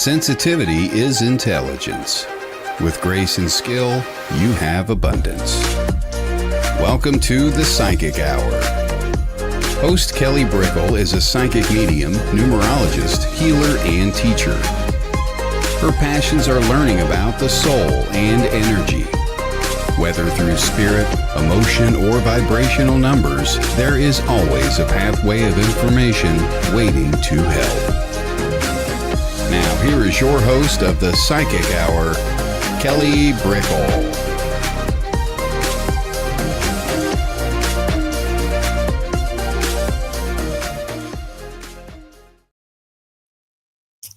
Sensitivity is intelligence. With grace and skill, you have abundance. Welcome to the Psychic Hour. Host Kelly Brickle is a psychic medium, numerologist, healer, and teacher. Her passions are learning about the soul and energy. Whether through spirit, emotion, or vibrational numbers, there is always a pathway of information waiting to help. Now, here is your host of the Psychic Hour, Kelly Brickle.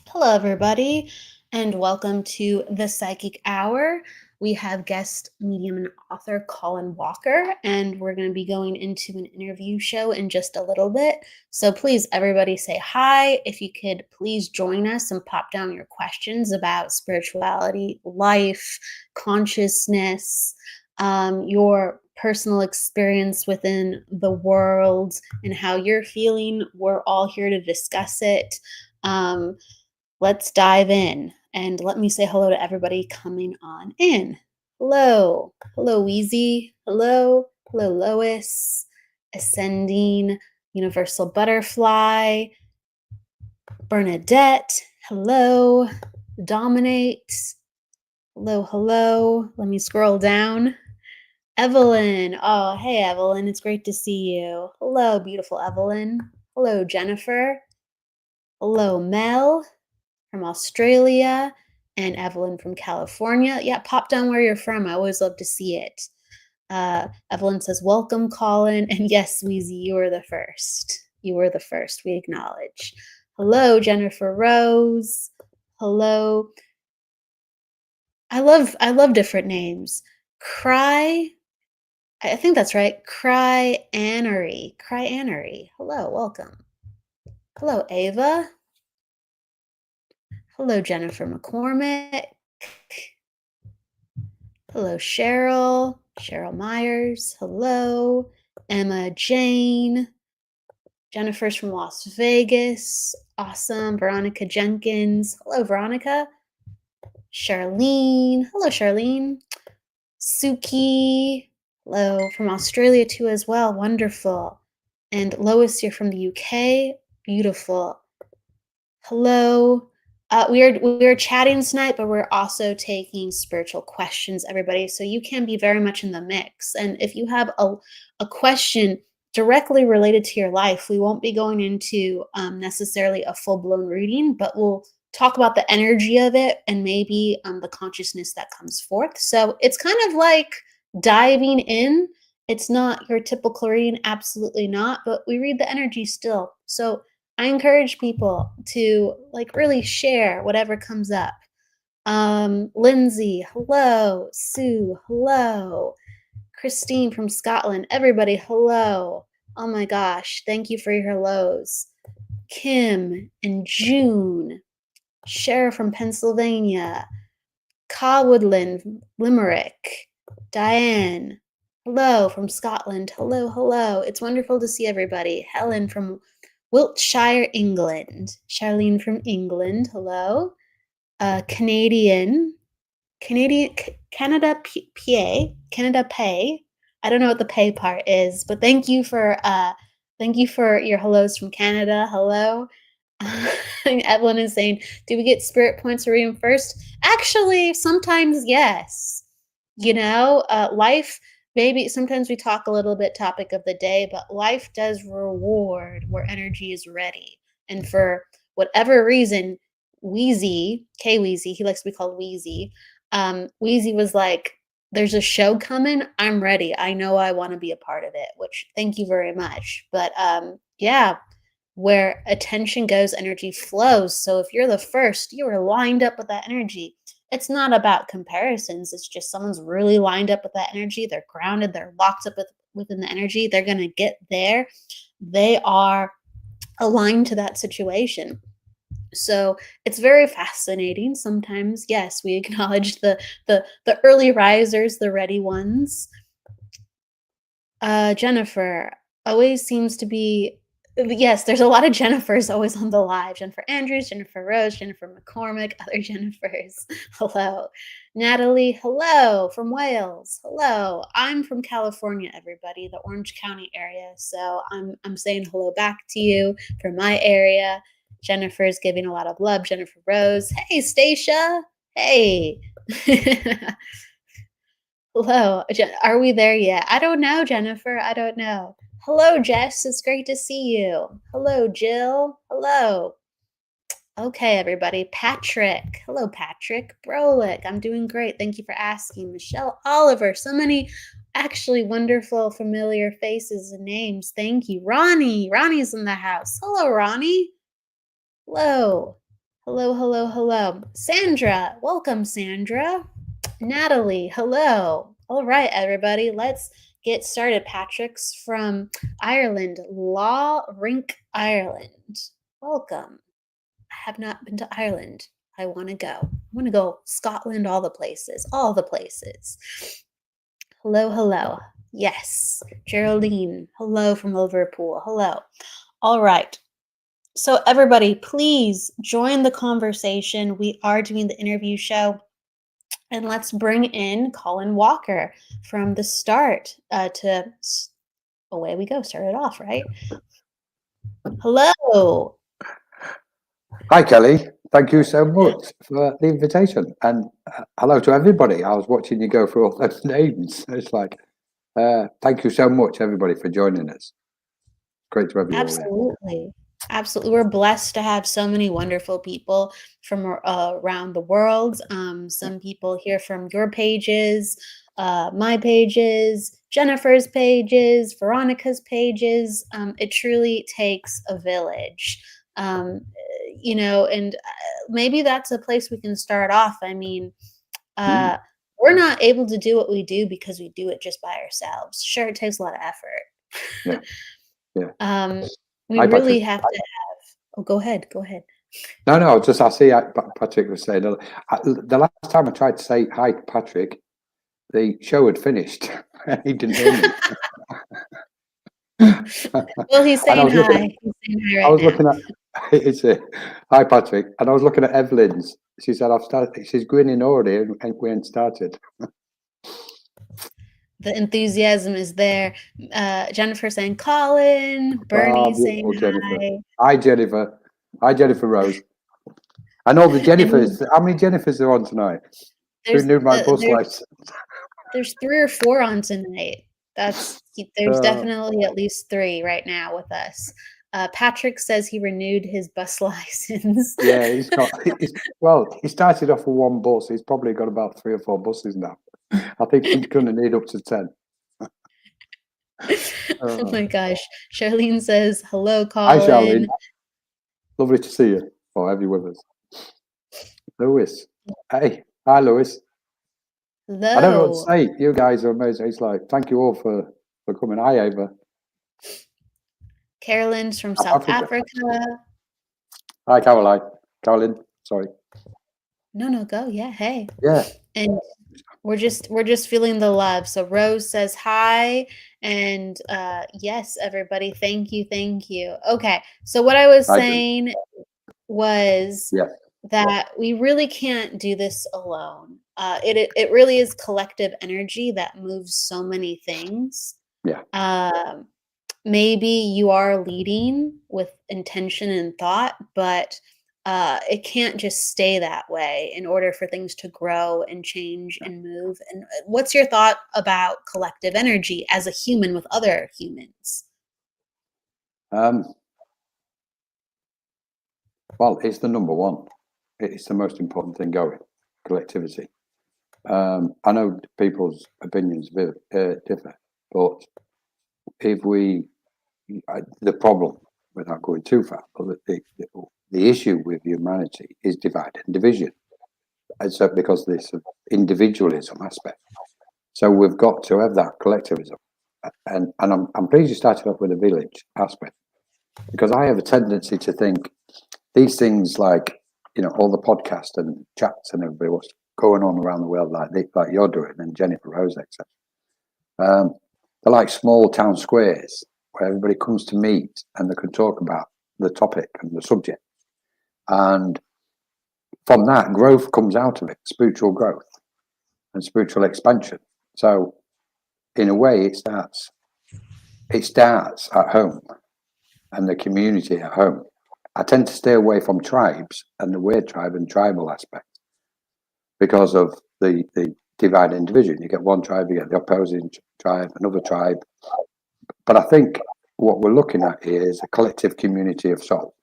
Hello, everybody, and welcome to the Psychic Hour. We have guest medium and author Colin Walker, and we're going to be going into an interview show in just a little bit. So please, everybody say hi. If you could please join us and pop down your questions about spirituality, life, consciousness, your personal experience within the world, and how you're feeling. We're all here to discuss it. Let's dive in, and let me say hello to everybody coming on in. Hello. Hello, Wheezy. Hello. Hello, Lois. Ascending Universal Butterfly. Bernadette. Hello. Dominate. Hello, hello. Let me scroll down. Evelyn. Oh, hey, Evelyn. It's great to see you. Hello, beautiful Evelyn. Hello, Jennifer. Hello, Mel from Australia, and Evelyn from California. Yeah, pop down where you're from. I always love to see it. Evelyn says, welcome, Colin. And yes, Wheezy, you were the first. You were the first. We acknowledge. Hello, Jennifer Rose. Hello. I love different names. I think that's right. Cryanery. Hello, welcome. Hello, Ava. Hello, Jennifer McCormick. Hello, Cheryl Myers. Hello, Emma Jane. Jennifer's from Las Vegas. Awesome. Veronica Jenkins. Hello, Veronica. Charlene. Hello, Charlene. Suki. Hello, from Australia too as well. Wonderful. And Lois, you're from the UK. Beautiful. Hello. We're chatting tonight, but we're also taking spiritual questions, everybody. So you can be very much in the mix. And if you have a question directly related to your life, we won't be going into necessarily a full-blown reading, but we'll talk about the energy of it and maybe the consciousness that comes forth. So it's kind of like diving in. It's not your typical reading, absolutely not, but we read the energy still. So I encourage people to really share whatever comes up. Lindsay, hello. Sue, hello. Christine from Scotland, everybody, hello. Oh my gosh, thank you for your hellos. Kim and June, Cher from Pennsylvania, Woodland, Limerick, Diane, hello from Scotland, hello. It's wonderful to see everybody. Helen from Wiltshire, England. Charlene from England, hello. Canada, Pay. I don't know what the pay part is, but thank you for your hellos from Canada. Hello. Evelyn is saying, do we get spirit points to read them first? Actually, sometimes yes. Life. Maybe sometimes we talk a little bit topic of the day, but life does reward where energy is ready. And for whatever reason, Wheezy, K-Weezy, he likes to be called Wheezy. Wheezy was like, there's a show coming. I'm ready. I know I want to be a part of it, which thank you very much. But yeah, where attention goes, energy flows. So if you're the first, you are lined up with that energy. It's not about comparisons. It's just someone's really lined up with that energy. They're grounded. They're locked up within the energy. They're going to get there. They are aligned to that situation. So it's very fascinating. Sometimes, yes, we acknowledge the early risers, the ready ones. Jennifer always seems to be Yes, there's a lot of Jennifers always on the live. Jennifer Andrews, Jennifer Rose, Jennifer McCormick, other Jennifers. Hello. Natalie, hello from Wales. Hello. I'm from California, everybody, the Orange County area. So I'm saying hello back to you from my area. Jennifer's giving a lot of love. Jennifer Rose. Hey, Stacia. Hey. Hello. Are we there yet? I don't know, Jennifer. I don't know. Hello, Jess. It's great to see you. Hello, Jill. Hello. Okay, everybody. Patrick. Hello, Patrick. Brolick. I'm doing great. Thank you for asking. Michelle Oliver. So many actually wonderful, familiar faces and names. Thank you. Ronnie. Ronnie's in the house. Hello, Ronnie. Hello. Hello, hello, hello. Sandra. Welcome, Sandra. Natalie, hello. All right, everybody, let's get started. Patrick's from Ireland, Law Rink, Ireland. Welcome. I have not been to Ireland. I want to go. I want to go Scotland, all the places, all the places. Hello, hello. Yes. Geraldine, hello from Liverpool. Hello. All right. So, everybody, please join the conversation. We are doing the interview show. And let's bring in Colin Walker from the start away we go. Start it off, right? Hello. Hi, Kelly. Thank you so much for the invitation. And hello to everybody. I was watching you go through all those names. It's like, thank you so much, everybody, for joining us. Great to have you all here. Absolutely. Absolutely. We're blessed to have so many wonderful people from around the world. Some people here from your pages, my pages, Jennifer's pages, Veronica's pages. It truly takes a village. And maybe that's a place we can start off. I mean, we're not able to do what we do because we do it just by ourselves. Sure, it takes a lot of effort. Yeah. We Hi, really Patrick. have to have. Oh, go ahead. Go ahead. No, I see Patrick was saying, the last time I tried to say hi, Patrick, the show had finished. He didn't hear me. Well, he's saying hi. He's saying hi right now. Looking at it's hi, Patrick, and I was looking at Evelyn's. She said, "I've started." She's grinning already, and we ain't started. The enthusiasm is there. Jennifer saying Colin. Bernie saying Jennifer. hi. Hi, Jennifer. Hi, Jennifer Rose. And all the Jennifers. How many Jennifers are on tonight? Who knew my bus lights? There's 3 or 4 on tonight. There's definitely at least 3 right now with us. Patrick says he renewed his bus license. Yeah, he's got. He started off with 1 bus. He's probably got about 3 or 4 buses now. I think he's going to need up to 10. Oh my gosh. Charlene says, hello, Colin. Hi, Charlene. Lovely to see you. Or have you with us? Lewis. Hey. Hi, Lewis. Hello. I don't know what to say. You guys are amazing. It's like, thank you all for coming. Hi, Ava. Carolyn's from South Africa. Hi, Caroline. Caroline, sorry. No, go. Yeah, hey. Yeah. And we're just feeling the love. So Rose says hi, and yes, everybody, thank you. Okay, so what I was saying was that we really can't do this alone. It really is collective energy that moves so many things. Yeah. Maybe you are leading with intention and thought, but it can't just stay that way in order for things to grow and change and move. And what's your thought about collective energy as a human with other humans? Well, it's the number one. It's the most important thing going, collectivity. I know people's opinions differ, but if the problem, without going too far, the issue with humanity is divide and division. And so because there's an individualism aspect. So we've got to have that collectivism. And I'm pleased you started off with the village aspect, because I have a tendency to think these things like, all the podcasts and chats and everybody, what's going on around the world like you're doing and Jennifer Rose, etc. They're like small town squares. where everybody comes to meet and they can talk about the topic and the subject. And from that, growth comes out of it, spiritual growth and spiritual expansion. So in a way, it starts at home and the community at home. I tend to stay away from tribes and the weird tribe and tribal aspect because of the divide and division. You get one tribe, you get the opposing tribe, another tribe. But I think what we're looking at here is a collective community of souls.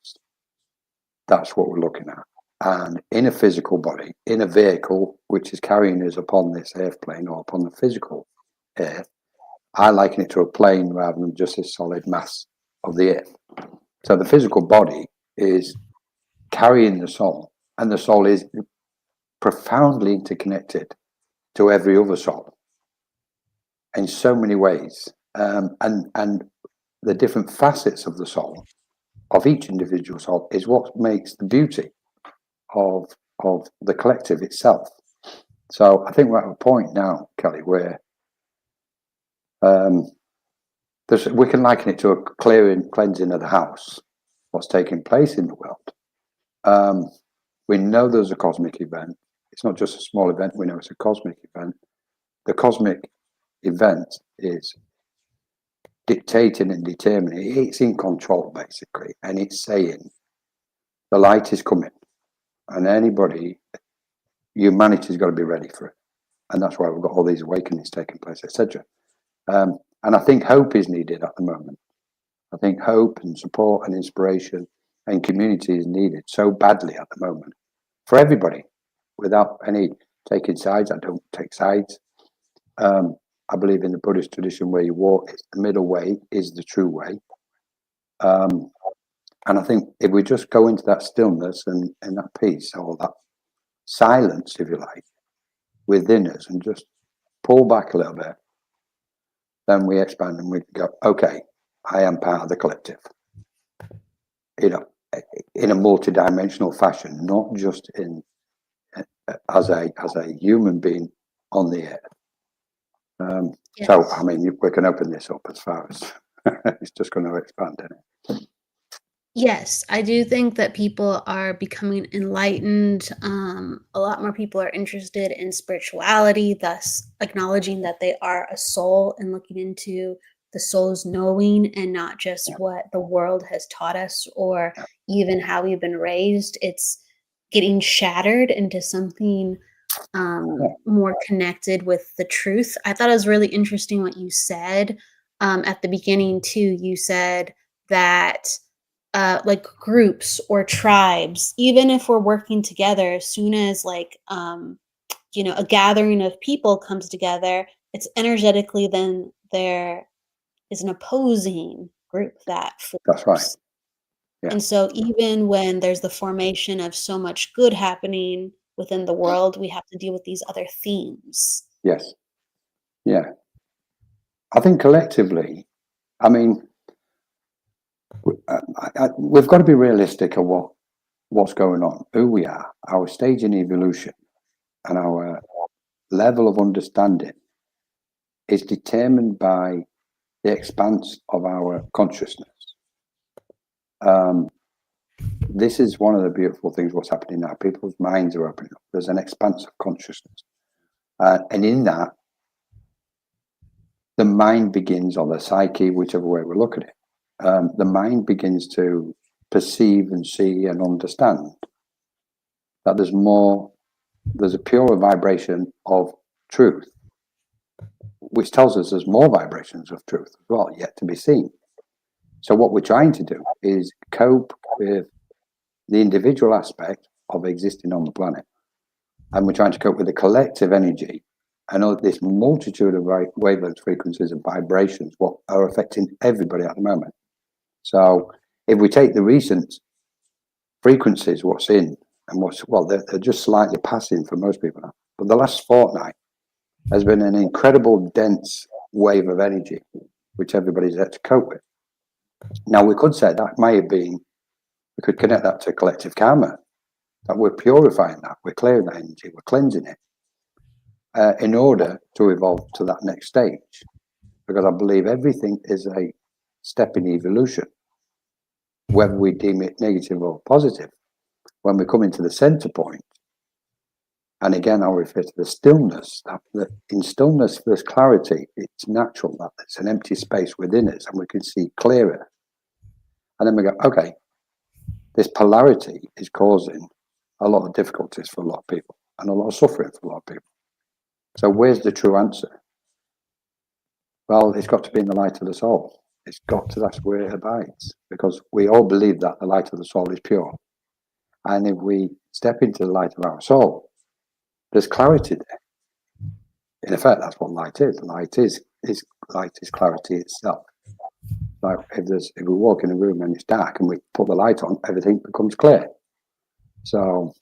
That's what we're looking at. And in a physical body, in a vehicle, which is carrying us upon this earth plane or upon the physical earth, I liken it to a plane rather than just a solid mass of the earth. So the physical body is carrying the soul, and the soul is profoundly interconnected to every other soul in so many ways. And the different facets of the soul, of each individual soul, is what makes the beauty of the collective itself. So I think we're at a point now, Kelly, where we can liken it to a cleansing of the house, what's taking place in the world. We know there's a cosmic event. It's not just a small event. We know it's a cosmic event. The cosmic event is dictating and determining. It's in control, basically. And it's saying the light is coming. And humanity's got to be ready for it. And that's why we've got all these awakenings taking place, etc. And I think hope is needed at the moment. I think hope and support and inspiration and community is needed so badly at the moment for everybody, without any taking sides. I don't take sides. I believe in the Buddhist tradition where you walk, the middle way is the true way. And I think if we just go into that stillness and that peace, or that silence, if you like, within us, and just pull back a little bit, then we expand and we go, okay, I am part of the collective. In a multidimensional fashion, not just as a human being on the earth. Yes. So, I mean, we can open this up as far as it's just going to expand, isn't it? Yes, I do think that people are becoming enlightened. A lot more people are interested in spirituality, thus acknowledging that they are a soul and looking into the soul's knowing and not just what the world has taught us or even how we've been raised. It's getting shattered into something more connected with the truth. I thought it was really interesting what you said at the beginning too. You said that like groups or tribes, even if we're working together, as soon as like a gathering of people comes together, it's energetically then there is an opposing group that forms. That's right. Yeah. And so even when there's the formation of so much good happening within the world, we have to deal with these other themes. Yes. Yeah. I think collectively, I mean, we've got to be realistic of what's going on, who we are, our stage in evolution, and our level of understanding is determined by the expanse of our consciousness. This is one of the beautiful things what's happening now. People's minds are opening up. There's an expanse of consciousness. And in that, the mind begins, or the psyche, whichever way we look at it, the mind begins to perceive and see and understand that there's a purer vibration of truth, which tells us there's more vibrations of truth as well, yet to be seen. So what we're trying to do is cope with the individual aspect of existing on the planet. And we're trying to cope with the collective energy and this multitude of wavelengths, frequencies, and vibrations, what are affecting everybody at the moment. So if we take the recent frequencies, what's in and they're just slightly passing for most people now. But the last fortnight has been an incredible dense wave of energy, which everybody's had to cope with. Now, we could say that may have been, we could connect that to collective karma, that we're purifying that, we're clearing that energy, we're cleansing it in order to evolve to that next stage. Because I believe everything is a step in evolution, whether we deem it negative or positive. When we come into the center point, and again, I'll refer to the stillness, that in stillness there's clarity. It's natural that there's an empty space within us and we can see clearer. And then we go, okay, this polarity is causing a lot of difficulties for a lot of people and a lot of suffering for a lot of people. So where's the true answer? Well, it's got to be in the light of the soul. It's got to, that's where it abides, because we all believe that the light of the soul is pure. And if we step into the light of our soul, there's clarity there. In effect, that's what light is. Light is clarity itself. Like if we walk in a room and it's dark and we put the light on, everything becomes clear. So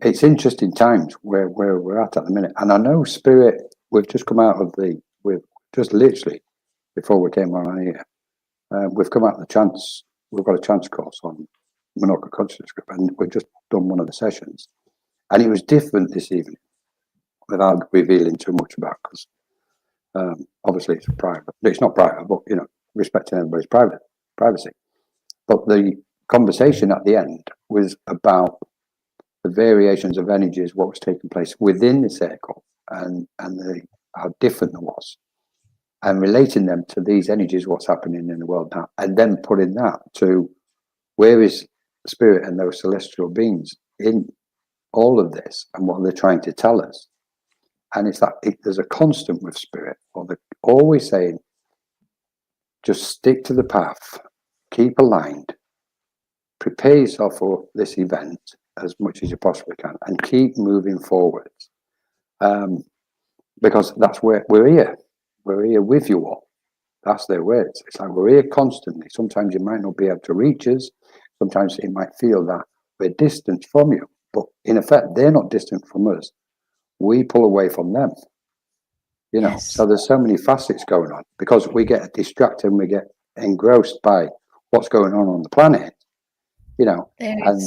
it's interesting times where we're at the minute. And I know Spirit, we've just come out of we've just literally, before we came on here, we've come out of we've got a chance course on Minorca Consciousness Group, and we've just done one of the sessions. And it was different this evening, without revealing too much about, because obviously it's private. It's not private, but respecting everybody's privacy. But the conversation at the end was about the variations of energies, what was taking place within the circle, and how different it was, and relating them to these energies, what's happening in the world now, and then putting that to where is Spirit and those celestial beings in all of this, and what they're trying to tell us. And it's that there's a constant with Spirit, or they're always saying, just stick to the path, keep aligned, prepare yourself for this event as much as you possibly can, and keep moving forward. Because that's where we're here. We're here with you all. That's their words. It's like we're here constantly. Sometimes you might not be able to reach us. Sometimes it might feel that we're distant from you. But in effect, they're not distant from us. We pull away from them. Yes. So there's so many facets going on, because we get distracted and we get engrossed by what's going on the planet. And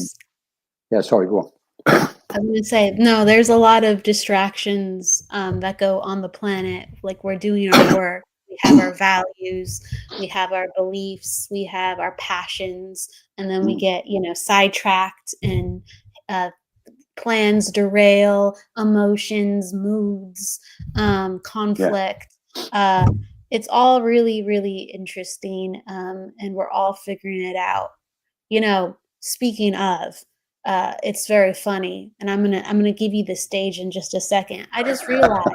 yeah, sorry, go on. I was going to say, no, there's a lot of distractions that go on the planet. Like, we're doing our work. We have our values, we have our beliefs, we have our passions, and then we get, sidetracked, and plans derail, emotions, moods, conflict. Yeah. It's all really, really interesting, and we're all figuring it out. Speaking of, it's very funny, and I'm gonna give you the stage in just a second. I just realized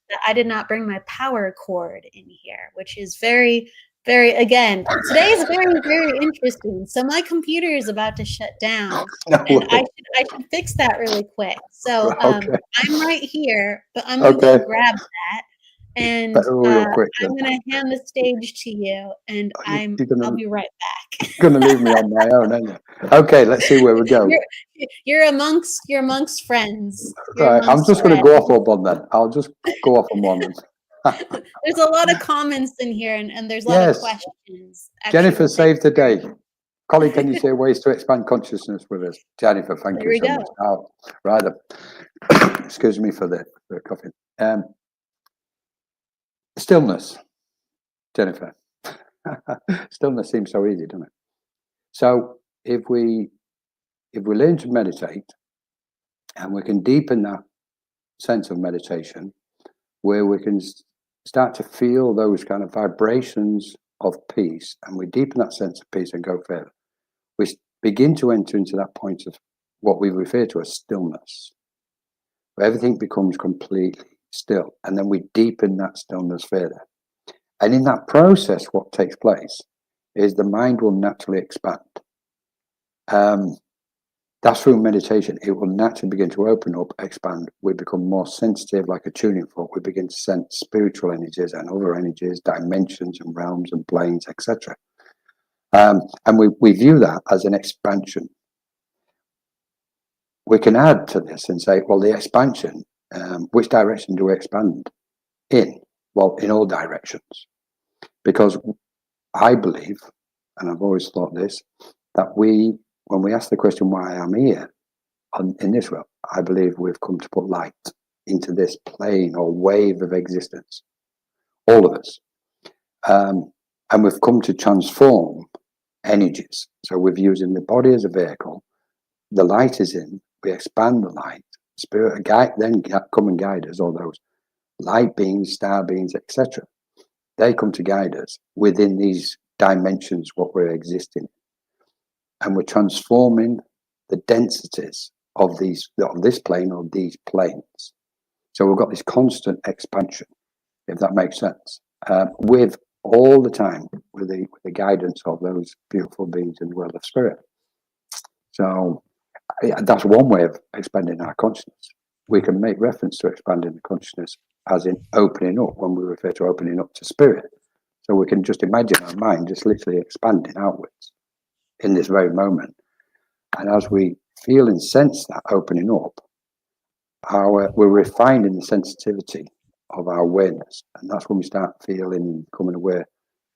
that I did not bring my power cord in here, which is very, very, again, today is very, very interesting. So my computer is about to shut down, and I should fix that really quick. So I'm right here, but I'm gonna go grab that. And I'm going to hand the stage to you, and I'll be right back. You're going to leave me on my own, aren't you? Okay, let's see where we go. You're amongst friends. Right, I'm just going to go off on one then. I'll just go off on one. There's a lot of comments in here, and there's a lot of questions. Jennifer saved the day. Colin, can you share ways to expand consciousness with us? Jennifer, thank you so much. Oh, rather, excuse me for the coughing. Stillness, Jennifer. Stillness seems so easy, doesn't it? So if we learn to meditate, and we can deepen that sense of meditation, where we can start to feel those kind of vibrations of peace, and we deepen that sense of peace and go further, we begin to enter into that point of what we refer to as stillness, where everything becomes completely still, and then we deepen that stillness further. And in that process, what takes place is the mind will naturally expand. That's through meditation. It will naturally begin to open up, expand. We become more sensitive, like a tuning fork. We begin to sense spiritual energies and other energies, dimensions and realms and planes, etc. And we view that as an expansion. We can add to this and say, well, the expansion, which direction do we expand in? Well, in all directions. Because I believe, and I've always thought this, that when we ask the question why I'm here in this world, I believe we've come to put light into this plane or wave of existence. All of us. And we've come to transform energies. So we're using the body as a vehicle. The light is in. We expand the light. Spirit guide, then come and guide us. All those light beings, star beings, etc. They come to guide us within these dimensions, what we're existing in. And we're transforming the densities of this plane or these planes. So we've got this constant expansion, if that makes sense, with all the time with the guidance of those beautiful beings in the world of spirit. So that's one way of expanding our consciousness. We can make reference to expanding the consciousness as in opening up when we refer to opening up to spirit. So we can just imagine our mind just literally expanding outwards in this very moment. And as we feel and sense that opening up, we're refining the sensitivity of our awareness. And that's when we start feeling, becoming aware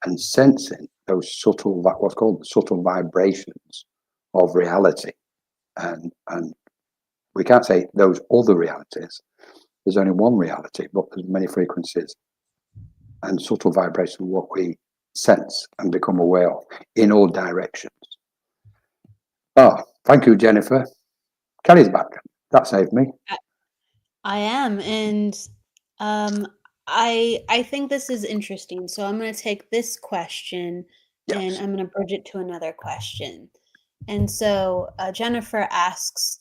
and sensing those subtle, what's called subtle vibrations of reality. And we can't say those other realities. There's only one reality, but there's many frequencies and subtle vibrations of what we sense and become aware of in all directions. Oh, thank you, Jennifer. Kelly's back. That saved me. I am, and I think this is interesting. So I'm going to take this question and I'm going to bridge it to another question. And so Jennifer asks,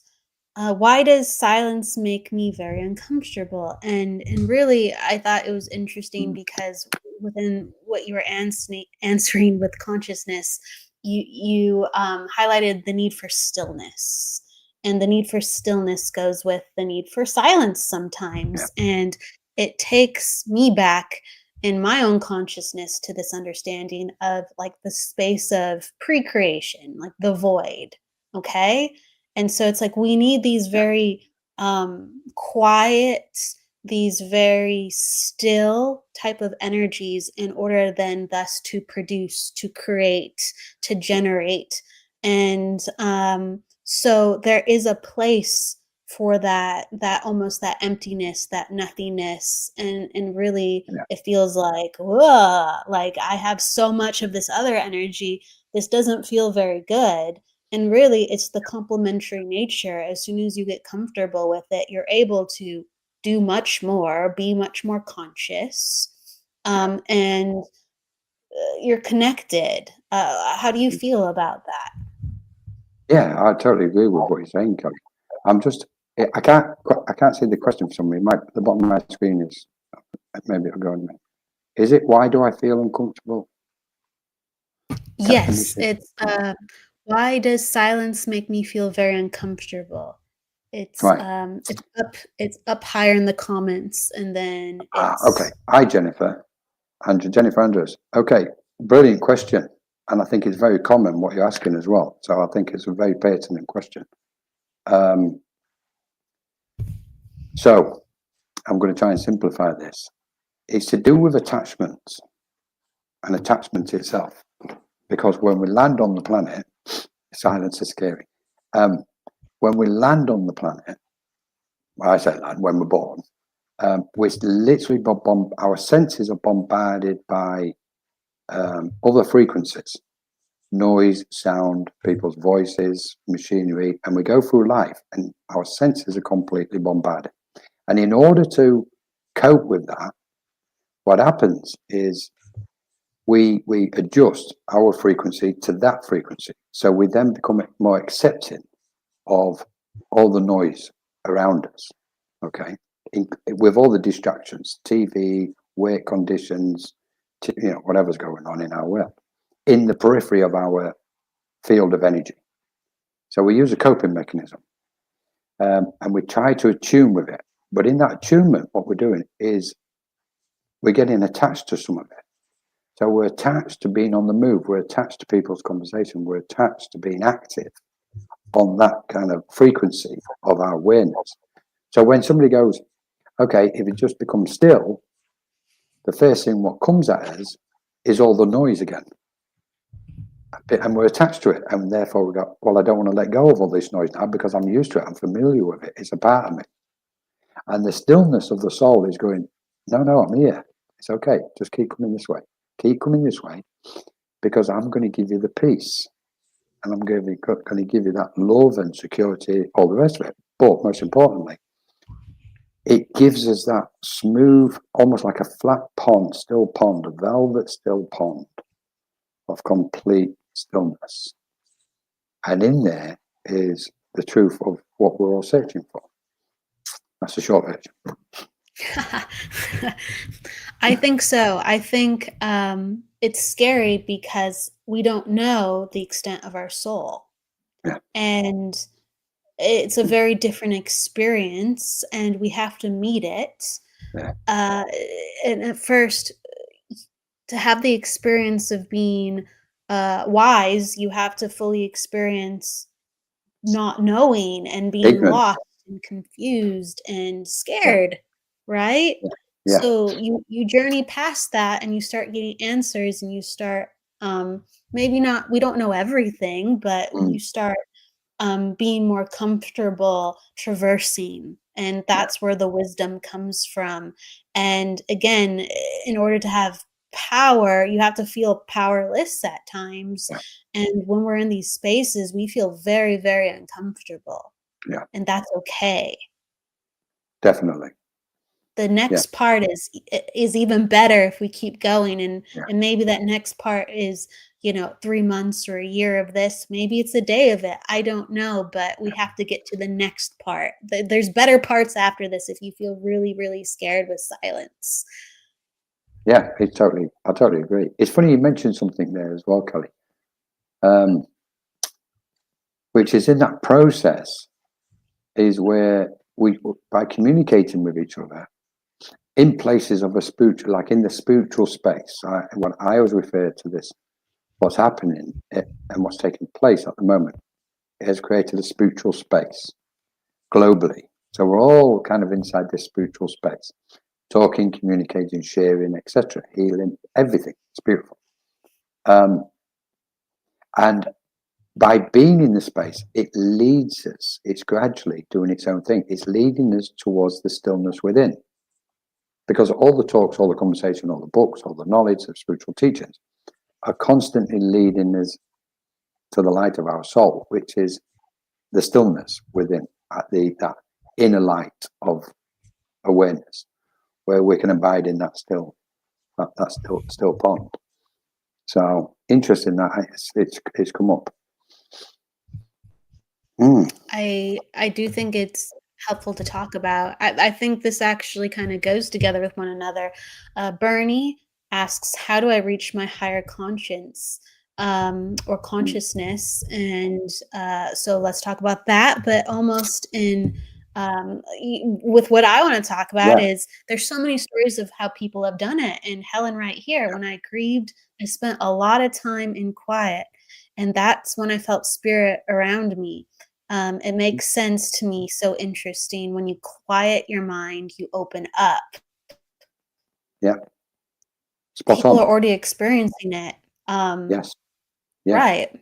why does silence make me very uncomfortable? And really, I thought it was interesting because within what you were answering with consciousness, you highlighted the need for stillness. And the need for stillness goes with the need for silence sometimes. And it takes me back in my own consciousness to this understanding of like the space of pre-creation, like the void. Okay. And so it's like we need these very quiet, these very still type of energies in order then thus to produce, to create, to generate. And so there is a place for that almost that emptiness, that nothingness, and really it feels like, whoa, like I have so much of this other energy. This doesn't feel very good. And really, it's the complementary nature. As soon as you get comfortable with it, you're able to do much more, be much more conscious, and you're connected. How do you feel about that? Yeah, I totally agree with what you're saying, Kelly. I can't see the question for some reason. The bottom of my screen is, maybe it'll go on me. Is it, why do I feel uncomfortable? Yes, it's why does silence make me feel very uncomfortable? It's Right. it's up higher in the comments, and then it's Okay. Hi, Jennifer. Jennifer Andrews. Okay, brilliant question. And I think it's very common what you're asking as well. So I think it's a very pertinent question. So I'm going to try and simplify this. It's to do with attachments and attachment itself. Because when we land on the planet, silence is scary. When we land on the planet, well, I say land, when we're born, we're literally our senses are bombarded by other frequencies, noise, sound, people's voices, machinery, and we go through life and our senses are completely bombarded. And in order to cope with that, what happens is we adjust our frequency to that frequency. So we then become more accepting of all the noise around us, okay? With all the distractions, TV, work conditions, whatever's going on in our world, in the periphery of our field of energy. So we use a coping mechanism, and we try to attune with it. But in that attunement, what we're doing is we're getting attached to some of it. So we're attached to being on the move. We're attached to people's conversation. We're attached to being active on that kind of frequency of our awareness. So when somebody goes, okay, if it just becomes still, the first thing what comes at us is all the noise again. And we're attached to it. And therefore we go, well, I don't want to let go of all this noise now because I'm used to it. I'm familiar with it. It's a part of me. And the stillness of the soul is going, no, I'm here. It's okay. Just keep coming this way. keep coming this way, because I'm going to give you the peace, and I'm going to give you that love and security, all the rest of it. But most importantly, it gives us that smooth, almost like a flat pond, still pond, a velvet still pond of complete stillness. And in there is the truth of what we're all searching for. That's the short version. I think so. I think it's scary because we don't know the extent of our soul. Yeah. And it's a very different experience, and we have to meet it. Yeah. And at first, to have the experience of being wise, you have to fully experience not knowing and being Ignorance. lost and confused and scared, right? Yeah. So you journey past that, and you start getting answers, and you start maybe not, we don't know everything, but you start being more comfortable traversing, and that's where the wisdom comes from. And again, in order to have power, you have to feel powerless at times. Yeah. And when we're in these spaces, we feel very, very uncomfortable. Yeah. And that's okay. Definitely. The next part is even better if we keep going, and maybe that next part is 3 months or a year of this. Maybe it's a day of it. I don't know, but we have to get to the next part. There's better parts after this if you feel really, really scared with silence. Yeah, I totally agree. It's funny you mentioned something there as well, Kelly, which is in that process is where we, by communicating with each other in places of a spiritual, like in the spiritual space, when I always refer to this, what's happening and what's taking place at the moment, it has created a spiritual space globally. So we're all kind of inside this spiritual space, talking, communicating, sharing, etc., healing, everything. It's beautiful. And by being in the space, it leads us, it's gradually doing its own thing. It's leading us towards the stillness within. Because all the talks, all the conversation, all the books, all the knowledge of spiritual teachings are constantly leading us to the light of our soul, which is the stillness within, that inner light of awareness, where we can abide in that still pond. So interesting that it's come up. I do think it's helpful to talk about. I think this actually kind of goes together with one another. Bernie asks, how do I reach my higher conscience or consciousness? And so let's talk about that, but almost in with what I want to talk about is there's so many stories of how people have done it. And Helen right here, when I grieved, I spent a lot of time in quiet, and that's when I felt spirit around me. It makes sense to me, so interesting. When you quiet your mind, you open up. Yeah. Spot People on. are already experiencing it. Yes. Yeah. Right.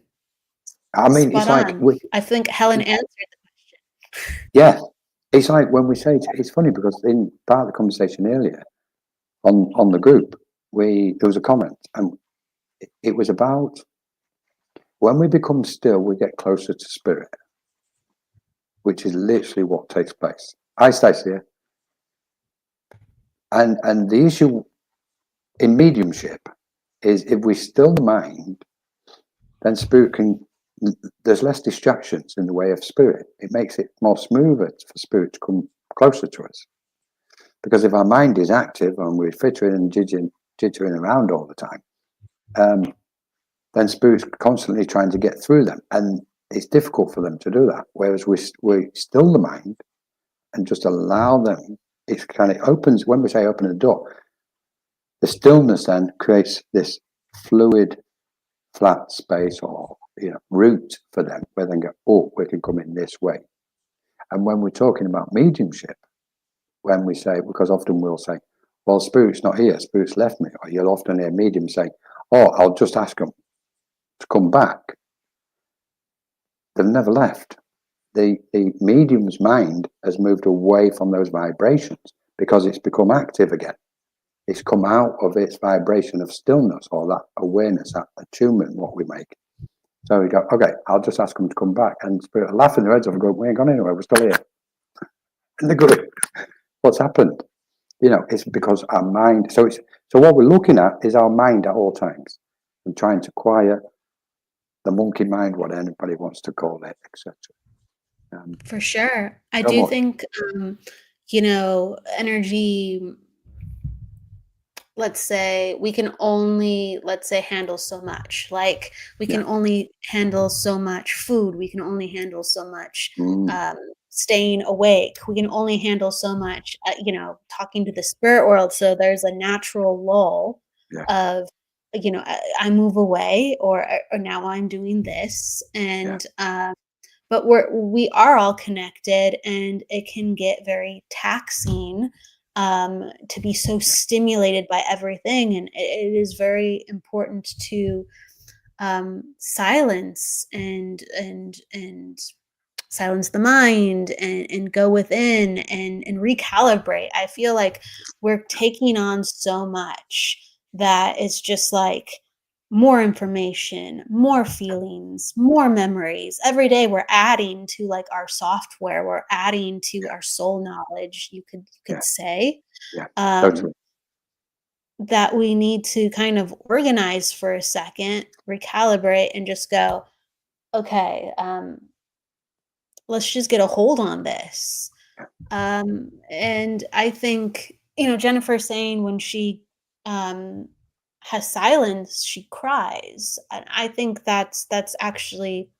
I mean, Spot it's like on. I think Helen answered the question. Yeah. It's like when we say it's funny because in part of the conversation earlier on the group, there was a comment, and it was about when we become still, we get closer to spirit, which is literally what takes place. Hi, Stacey. And the issue in mediumship is if we still the mind, then spirit there's less distractions in the way of spirit. It makes it more smoother for spirit to come closer to us. Because if our mind is active and we're fittering and jittering around all the time, then spirit's constantly trying to get through them. And it's difficult for them to do that. Whereas we still the mind and just allow them, it kind of opens, when we say open the door, the stillness then creates this fluid, flat space or route for them where they go, oh, we can come in this way. And when we're talking about mediumship, when we say, because often we'll say, well, spirit's not here, spirit's left me, or you'll often hear mediums say, oh, I'll just ask them to come back. They've never left. The medium's mind has moved away from those vibrations because it's become active again. It's come out of its vibration of stillness, or that awareness, that attunement, what we make. So we go, okay, I'll just ask them to come back. And spirit are laughing their heads off and go, we ain't gone anywhere, we're still here. And they're going, what's happened? It's because our mind. So what we're looking at is our mind at all times, and trying to quiet the monkey mind, what anybody wants to call it, etc. For sure. I So do much. think, energy, let's say we can only, handle so much. Like we Yeah. can only handle so much food. We can only handle so much staying awake. We can only handle so much, talking to the spirit world. So there's a natural lull Yeah. of, I move away, or now I'm doing this. And, but we are all connected, and it can get very taxing to be so stimulated by everything, and it is very important to silence and silence the mind, and go within and recalibrate. I feel like we're taking on so much that it's just like more information, more feelings, more memories. Every day we're adding to like our software, we're adding to our soul knowledge, you could Yeah. say. Yeah. Um, Totally. that we need to kind of organize for a second, recalibrate, and just go, okay, let's just get a hold on this. And I think, Jennifer saying when she has silence, she cries. And I think that's actually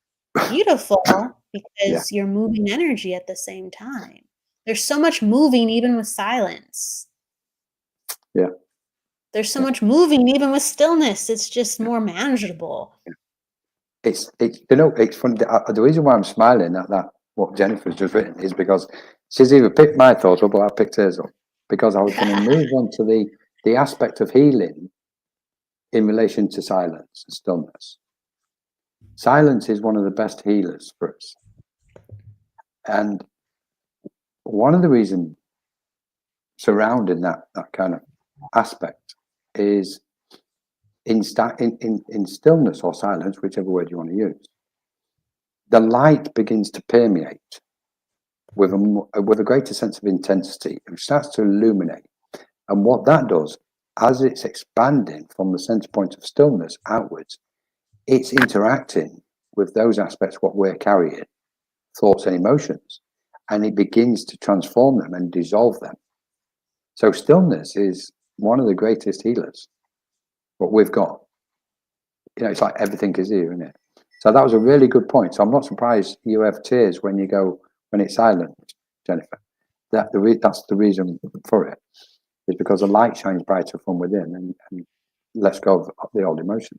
beautiful Yeah. because you're moving energy at the same time. There's so much moving even with silence. Yeah. There's so Yeah. much moving even with stillness. It's just more manageable. It's it's funny. The reason why I'm smiling at that, what Jennifer's just written, is because she's either picked my thoughts up or I picked hers up, because I was going to move on to the aspect of healing in relation to silence and stillness. Silence is one of the best healers for us, and one of the reasons surrounding that kind of aspect is in stillness or silence, whichever word you want to use, the light begins to permeate with a greater sense of intensity. It starts to illuminate, and what that does, as it's expanding from the center point of stillness outwards, it's interacting with those aspects what we're carrying, thoughts and emotions, and it begins to transform them and dissolve them. So stillness is one of the greatest healers. What we've got, it's like everything is here, isn't it? So that was a really good point. So I'm not surprised you have tears when it's silent, Jennifer. That's the reason for it, is because the light shines brighter from within and lets go of the old emotion.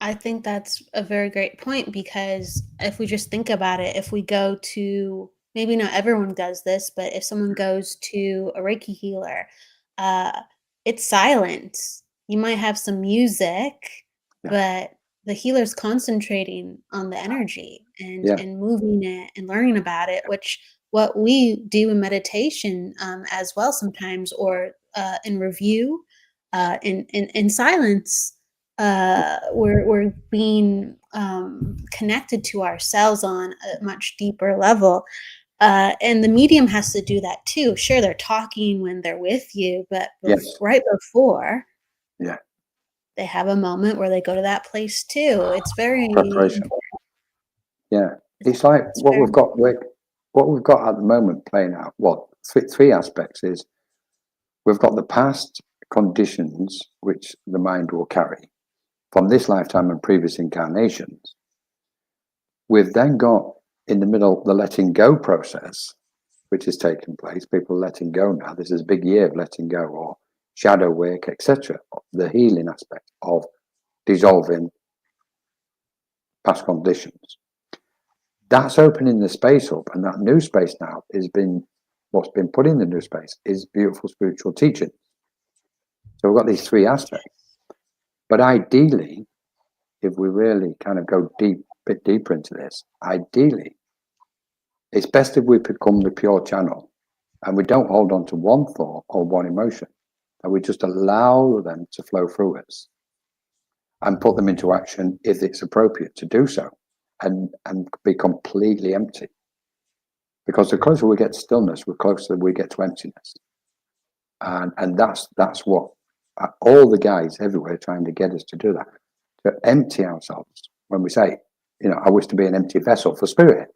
I think that's a very great point, because if we just think about it, if we go to, maybe not everyone does this, but if someone goes to a Reiki healer, uh, it's silent. You might have some music, Yeah. but the healer's concentrating on the energy and Yeah. and moving it and learning about it, which what we do in meditation as well sometimes, or in review, in silence. We're being connected to ourselves on a much deeper level, and the medium has to do that too. Sure, they're talking when they're with you, but Yes. right before, Yeah. they have a moment where they go to that place too. It's very Preparation. important. Yeah. It's like It's what very we've got at the moment playing out. Three aspects is we've got the past conditions which the mind will carry from this lifetime and previous incarnations. We've then got in the middle the letting go process, which is taking place. People are letting go now. This is a big year of letting go, or shadow work, etc. The healing aspect of dissolving past conditions. That's opening the space up, and that new space now what's been put in the new space is beautiful spiritual teaching. So we've got these three aspects. But ideally, if we really kind of go bit deeper into this, ideally, it's best if we become the pure channel and we don't hold on to one thought or one emotion. that we just allow them to flow through us and put them into action if it's appropriate to do so, and be completely empty. Because the closer we get to stillness, the closer we get to emptiness. And that's what all the guides everywhere are trying to get us to do, that, to empty ourselves. When we say, I wish to be an empty vessel for spirit,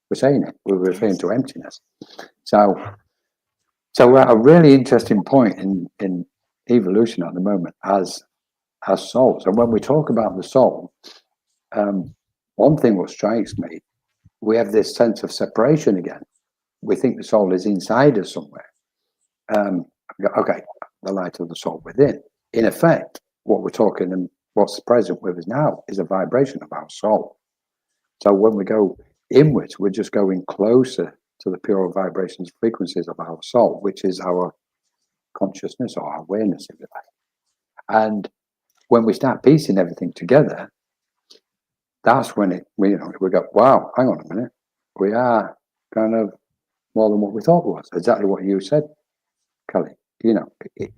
we're saying it, we're referring to emptiness. So we're at a really interesting point in evolution at the moment as souls. And when we talk about the soul, one thing what strikes me, we have this sense of separation again. We think the soul is inside us somewhere. Okay, the light of the soul within. In effect, what we're talking and what's present with us now is a vibration of our soul. So when we go inwards, we're just going closer to the pure vibrations, frequencies of our soul, which is our consciousness or our awareness, if you like. And when we start piecing everything together, that's when we go, wow, hang on a minute, we are kind of more than what we thought was. Exactly what you said, Kelly. The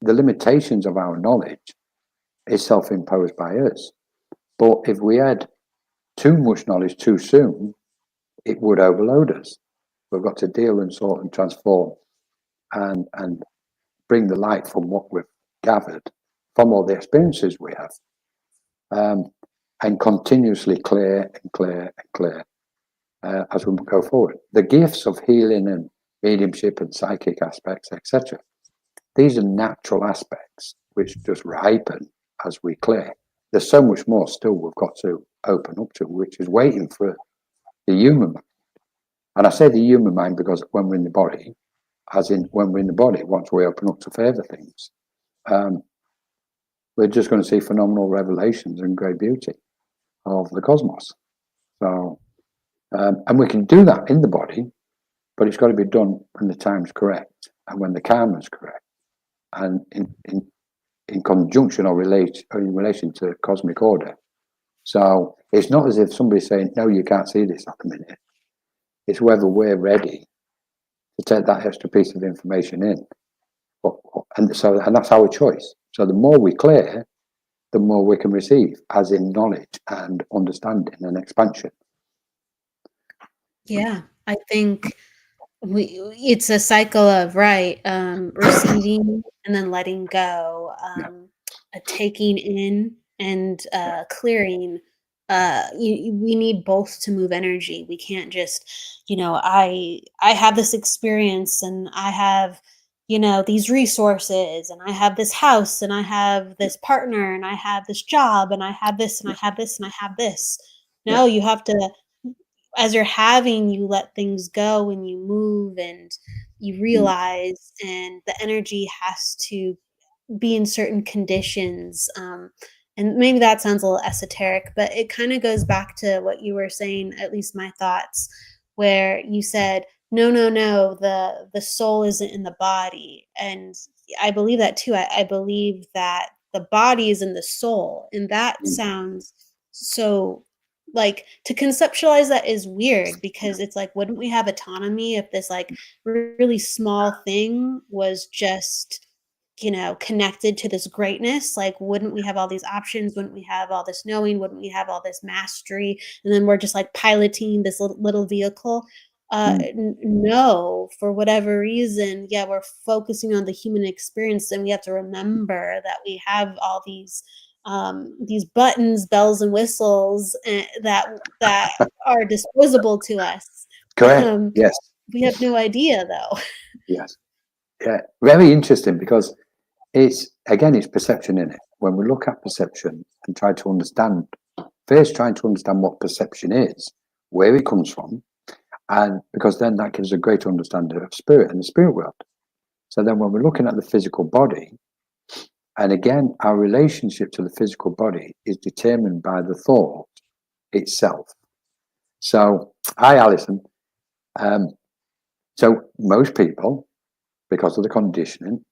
limitations of our knowledge is self-imposed by us. But if we had too much knowledge too soon, it would overload us. We've got to deal and sort and transform and bring the light from what we've gathered from all the experiences we have, and continuously clear and clear and clear as we go forward. The gifts of healing and mediumship and psychic aspects, etc., these are natural aspects which just ripen as we clear. There's so much more still we've got to open up to, which is waiting for the human mind. And I say the human mind because when we're in the body, as in when we're in the body, once we open up to further things, we're just going to see phenomenal revelations and great beauty of the cosmos. So, and we can do that in the body, but it's got to be done when the time's correct and when the karma's correct, and in conjunction or in relation to cosmic order. So it's not as if somebody's saying, no, you can't see this at the minute. It's whether we're ready to take that extra piece of information in. And that's our choice. So the more we clear, the more we can receive, as in knowledge and understanding and expansion. Yeah, I think it's a cycle of receiving and then letting go, a taking in and clearing. We need both to move energy. We can't just, I have this experience and I have, these resources and I have this house and I have this partner and I have this job and I have this and I have this and I have this. No, you have to, as you're having, you let things go and you move and you realize, and the energy has to be in certain conditions. And maybe that sounds a little esoteric, but it kind of goes back to what you were saying, at least my thoughts, where you said, no, the soul isn't in the body. And I believe that too. I believe that the body is in the soul. And that sounds so, like, to conceptualize that is weird, because it's like, wouldn't we have autonomy if this like really small thing was just, connected to this greatness? Like, wouldn't we have all these options? Wouldn't we have all this knowing? Wouldn't we have all this mastery? And then we're just like piloting this little vehicle. No, for whatever reason, we're focusing on the human experience, and we have to remember that we have all these buttons, bells, and whistles that are disposable to us. Correct. Yes. We have no idea, though. Yes. Yeah. Very interesting, because it's perception in it. When we look at perception and trying to understand what perception is, where it comes from, and because then that gives a greater understanding of spirit and the spirit world. So then when we're looking at the physical body, and again, our relationship to the physical body is determined by the thought itself. So, hi, Alison. So most people, because of the conditioning,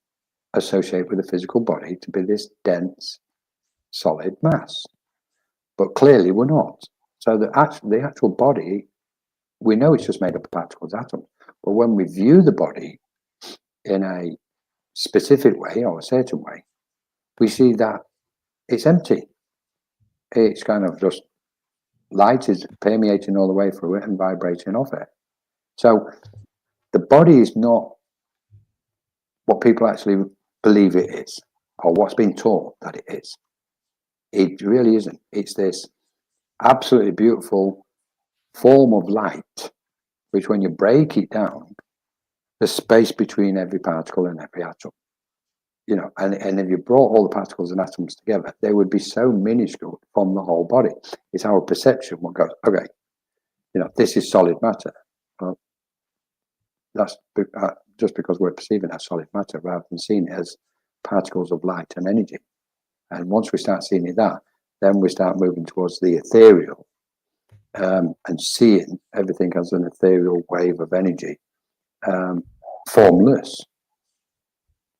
associate with the physical body to be this dense, solid mass. But clearly we're not. So the actual body, we know it's just made up of particles, atoms. But when we view the body in a specific way or a certain way, we see that it's empty. It's kind of just light is permeating all the way through it and vibrating off it. So the body is not what people actually believe it is, or what's been taught that it is. It really isn't. It's this absolutely beautiful form of light, which when you break it down, the space between every particle and every atom, and if you brought all the particles and atoms together, they would be so minuscule from the whole body. It's our perception what goes, okay, this is solid matter. Well, that's just because we're perceiving it as solid matter rather than seeing it as particles of light and energy. And once we start seeing it that, then we start moving towards the ethereal, and seeing everything as an ethereal wave of energy, formless,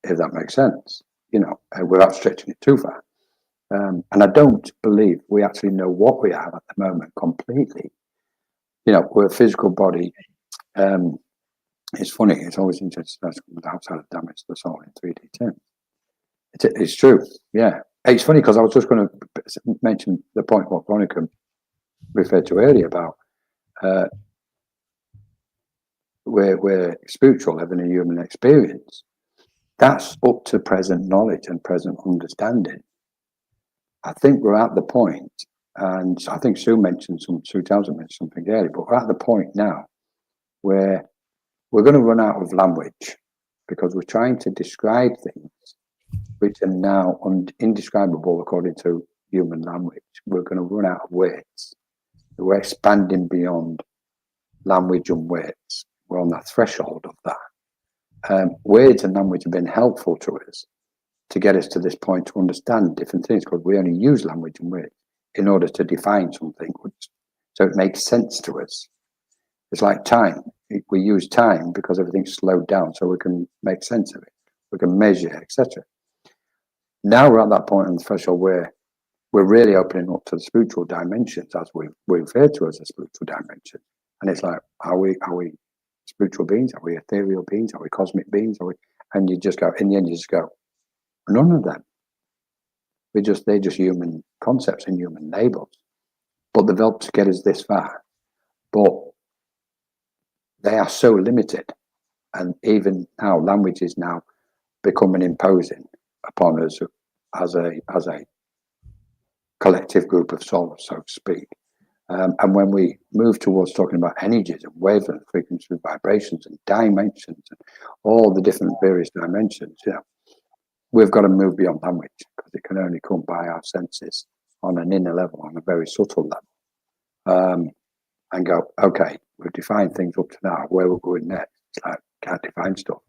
if that makes sense, without stretching it too far. And I don't believe we actually know what we are at the moment completely. We're a physical body. It's funny, it's always interesting with outside of damage to the soul in 3D terms. It's true, yeah. It's funny because I was just going to mention the point what Veronica referred to earlier about we're spiritual, having a human experience. That's up to present knowledge and present understanding. I think we're at the point, and I think Sue Townsend mentioned something earlier, but we're at the point now where we're going to run out of language because we're trying to describe things which are now indescribable according to human language. We're going to run out of words. We're expanding beyond language and words. We're on the threshold of that. Words and language have been helpful to us to get us to this point to understand different things, because we only use language and words in order to define something, so it makes sense to us. It's like time. We use time because everything's slowed down, so we can make sense of it. We can measure, etc. Now we're at that point on the threshold where we're really opening up to the spiritual dimensions, as we refer to as a spiritual dimension. And it's like, are we spiritual beings? Are we ethereal beings? Are we cosmic beings? And you just go, in the end, you just go, none of them. They're just human concepts and human labels. But they've helped to get us this far. But they are so limited. And even now, language is now becoming imposing upon us as a collective group of souls, so to speak. And when we move towards talking about energies and wavelength frequency, vibrations and dimensions and all the different various dimensions, we've got to move beyond language, because it can only come by our senses on an inner level, on a very subtle level, and go, okay, we've defined things up to now. Where we're going next? It's like, can't define stuff.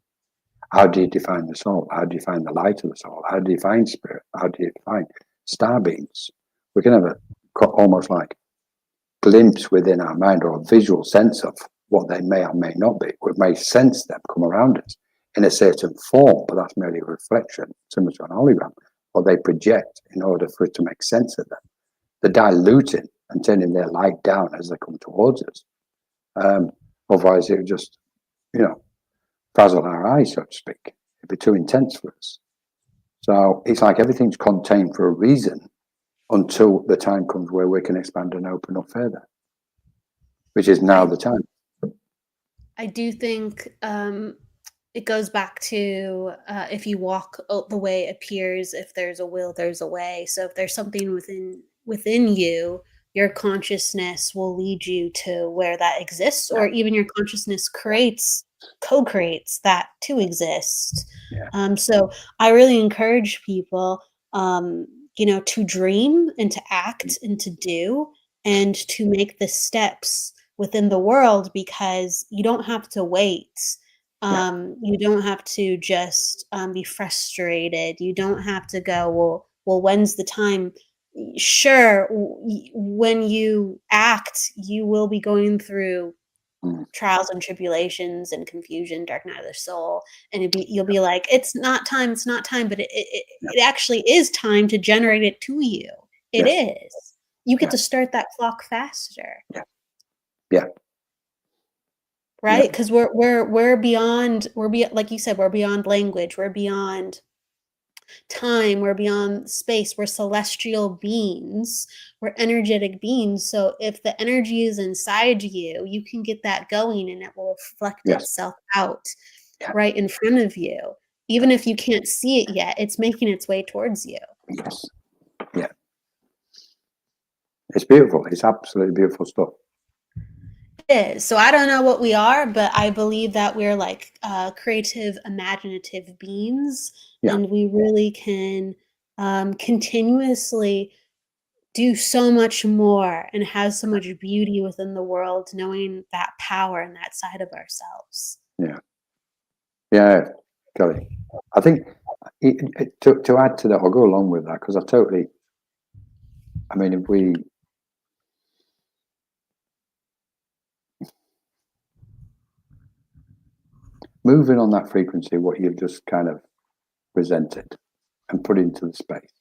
How do you define the soul? How do you define the light of the soul? How do you define spirit? How do you define star beams? We can have almost like glimpse within our mind, or a visual sense of what they may or may not be. We may sense them come around us in a certain form, but that's merely a reflection, similar to an hologram, or they project in order for it to make sense of them. They're diluting and turning their light down as they come towards us. Otherwise, it would just, frazzle our eyes, so to speak. It'd be too intense for us. So it's like everything's contained for a reason until the time comes where we can expand and open up further, which is now the time. I do think it goes back to if you walk the way it appears, if there's a will, there's a way. So if there's something within you, your consciousness will lead you to where that exists, or even your consciousness co-creates that to exist. So I really encourage people, to dream and to act and to do and to make the steps within the world, because you don't have to wait. You don't have to just be frustrated. You don't have to go, well, when's the time? Sure, when you act, you will be going through trials and tribulations and confusion, dark night of the soul, and you'll be like, it's not time, but it actually is time to generate it to you. It is. You get to start that clock faster. Yeah. Yeah. right? Because we're beyond, like you said, we're beyond language, we're beyond time, we're beyond space, we're celestial beings, we're energetic beings. So if the energy is inside you, you can get that going and it will reflect Yes. itself out Yeah. right in front of you. Even if you can't see it yet, it's making its way towards you. Yes. Yeah. It's beautiful. It's absolutely beautiful stuff. It is. So I don't know what we are, but I believe that we're like creative, imaginative beings, Yeah. and we really can continuously do so much more and have so much beauty within the world, knowing that power and that side of ourselves. Yeah. Yeah. Kelly. I think to add to that, I'll go along with that because I mean, if we moving on that frequency, what you've just kind of presented and put into the space,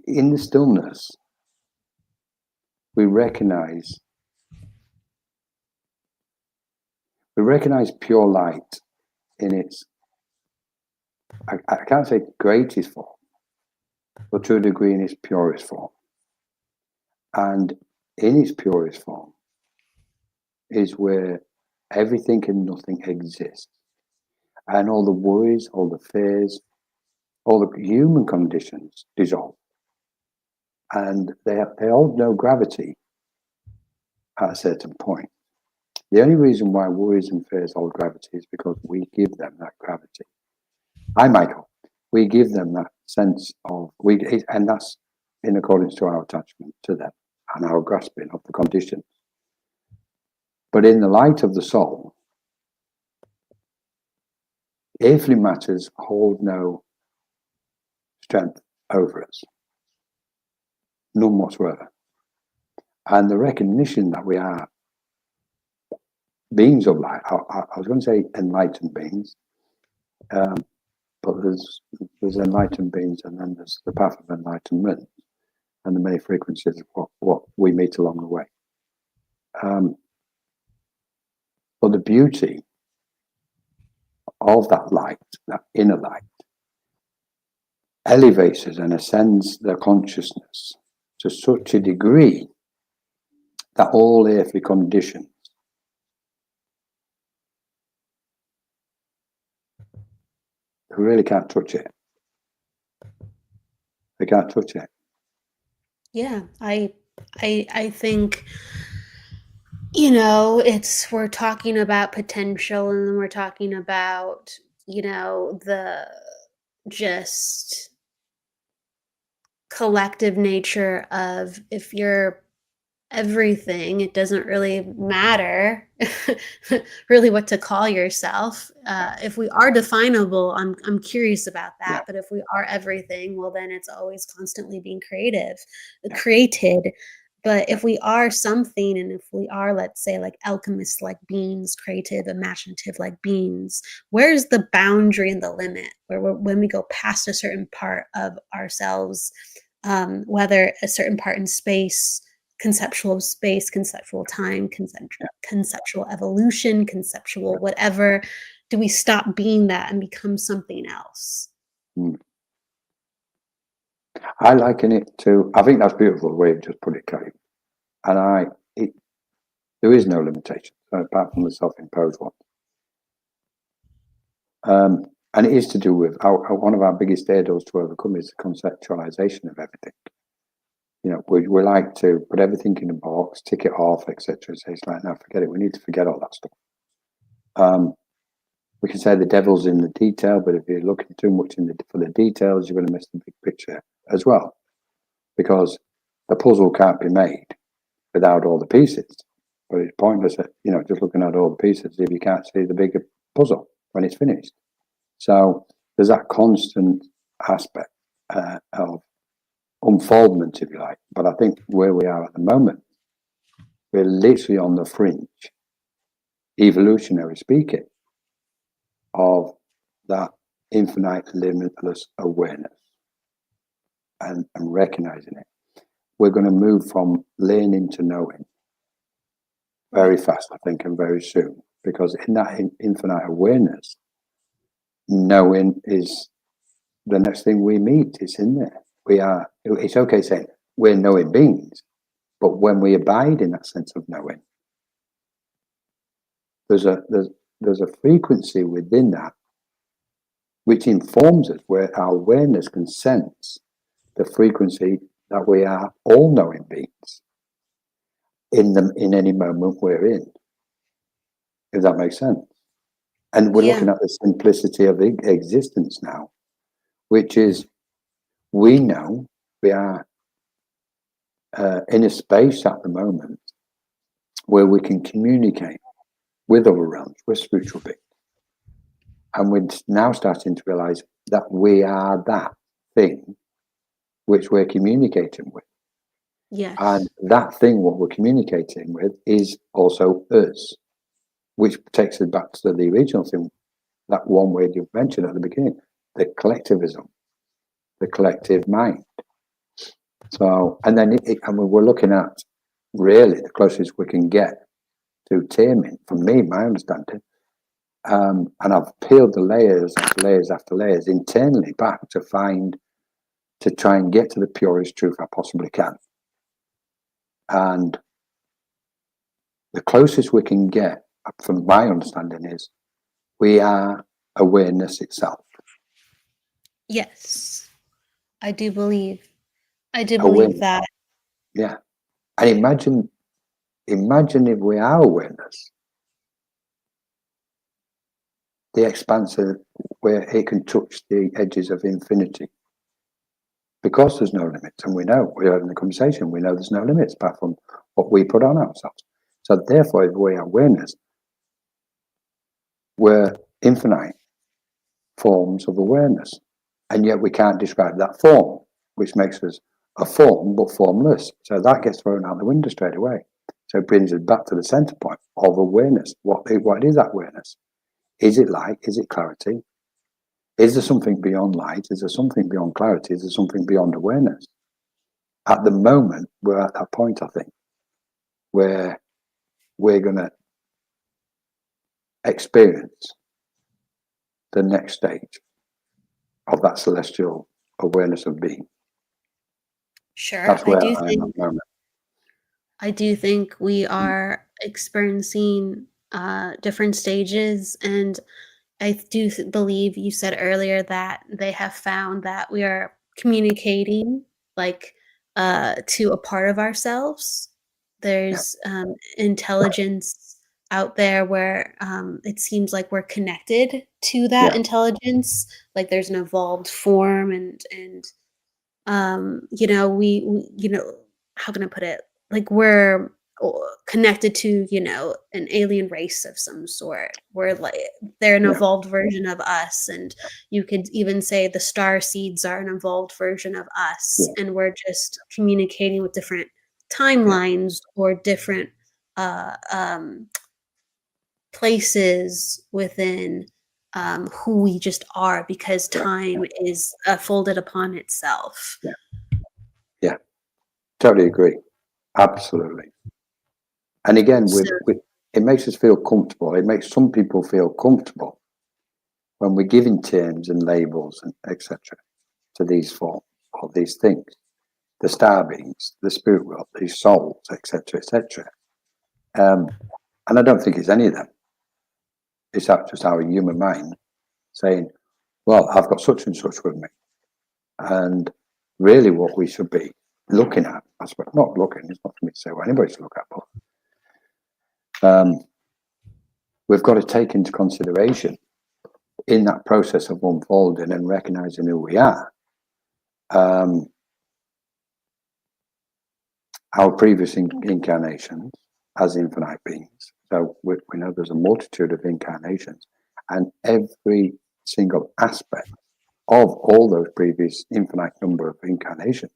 in the stillness, we recognize pure light in its, I can't say greatest form, but to a degree in its purest form. And in its purest form is where everything and nothing exists. And all the worries, all the fears, all the human conditions dissolve. And they hold no gravity at a certain point. The only reason why worries and fears hold gravity is because we give them that gravity. Hi, Michael. We give them that sense of, and that's in accordance to our attachment to them and our grasping of the condition. But in the light of the soul, earthly matters hold no strength over us, none whatsoever. And the recognition that we are beings of light, I was going to say enlightened beings, but there's enlightened beings, and then there's the path of enlightenment and the many frequencies of what we meet along the way. But the beauty of that light, that inner light, elevates us and ascends their consciousness to such a degree that all earthly conditions really can't touch it. They can't touch it. Yeah, I think, you know, we're talking about potential, and then we're talking about, you know, the just collective nature of, if you're everything, it doesn't really matter really what to call yourself. If we are definable, I'm curious about Yeah. that. But if we are everything, well, then it's always constantly being created. But if we are something, and if we are, let's say, like alchemists, like beings, creative, imaginative, like beings, where's the boundary and the limit when we go past a certain part of ourselves, whether a certain part in space, conceptual time, conceptual evolution, conceptual whatever, do we stop being that and become something else? I liken it to, I think that's beautiful the way you just put it, Kelly. And there is no limitation apart from the self-imposed one. And it is to do with one of our biggest hurdles to overcome is the conceptualization of everything. You know, we like to put everything in a box, tick it off, etc. So it's like, no, forget it. We need to forget all that stuff. We can say the devil's in the detail, but if you're looking too much for the details, you're going to miss the big picture as well, because the puzzle can't be made without all the pieces. But it's pointless, just looking at all the pieces if you can't see the bigger puzzle when it's finished. So there's that constant aspect of unfoldment, if you like. But I think where we are at the moment, we're literally on the fringe, evolutionary speaking, of that infinite, limitless awareness and recognizing it. we're going to move from learning to knowing very fast, I think, and very soon. Because in that infinite awareness, knowing is the next thing we meet. It's in there. It's okay saying we're knowing beings, but when we abide in that sense of knowing, there's a frequency within that which informs us, where our awareness can sense the frequency that we are all knowing beings in any moment we're in, if that makes sense. And we're looking at the simplicity of existence now, which is, we know we are in a space at the moment where we can communicate with other realms, with spiritual beings. And we're now starting to realize that we are that thing which we're communicating with. Yes. And that thing, what we're communicating with, is also us, which takes us back to the original thing, that one word you mentioned at the beginning, the collectivism, the collective mind. So, and then and we're looking at really the closest we can get to taming, from me, my understanding. And I've peeled the layers after layers after layers internally back to try and get to the purest truth I possibly can. And the closest we can get, from my understanding, is we are awareness itself. Yes, I do believe Awareness. that. Yeah. And imagine if we are awareness, the expanse of where it can touch the edges of infinity. Because there's no limits, and we're having the conversation, we know there's no limits apart from what we put on ourselves. So therefore, if we are awareness, we're infinite forms of awareness. And yet we can't describe that form, which makes us a form but formless. So that gets thrown out the window straight away. So it brings us back to the center point of awareness. What is that awareness? Is it light? Is it clarity? Is there something beyond light? Is there something beyond clarity? Is there something beyond awareness? At the moment, we're at that point, I think, where we're going to experience the next stage of that celestial awareness of being. Sure, That's where I am at the moment. I do think we are experiencing different stages, and I do believe you said earlier that they have found that we are communicating like to a part of ourselves. There's intelligence out there where it seems like we're connected to that intelligence. Like there's an evolved form, and we how can I put it? Like we're connected to an alien race of some sort. We're like they're an evolved version of us, and you could even say the star seeds are an evolved version of us, and we're just communicating with different timelines or different places within who we just are, because time is folded upon itself. Yeah, totally agree. Absolutely. And again, it makes us feel comfortable. It makes some people feel comfortable when we're giving terms and labels and etc. to these forms or these things, the star beings, the spirit world, these souls, etc., etc. And I don't think it's any of them. It's just our human mind saying, well, I've got such and such with me. And really what we should be looking at, I suppose, not looking, it's not for me to say what anybody should look at, but we've got to take into consideration in that process of unfolding and recognizing who we are, our previous incarnations as infinite beings. So we know there's a multitude of incarnations, and every single aspect of all those previous infinite number of incarnations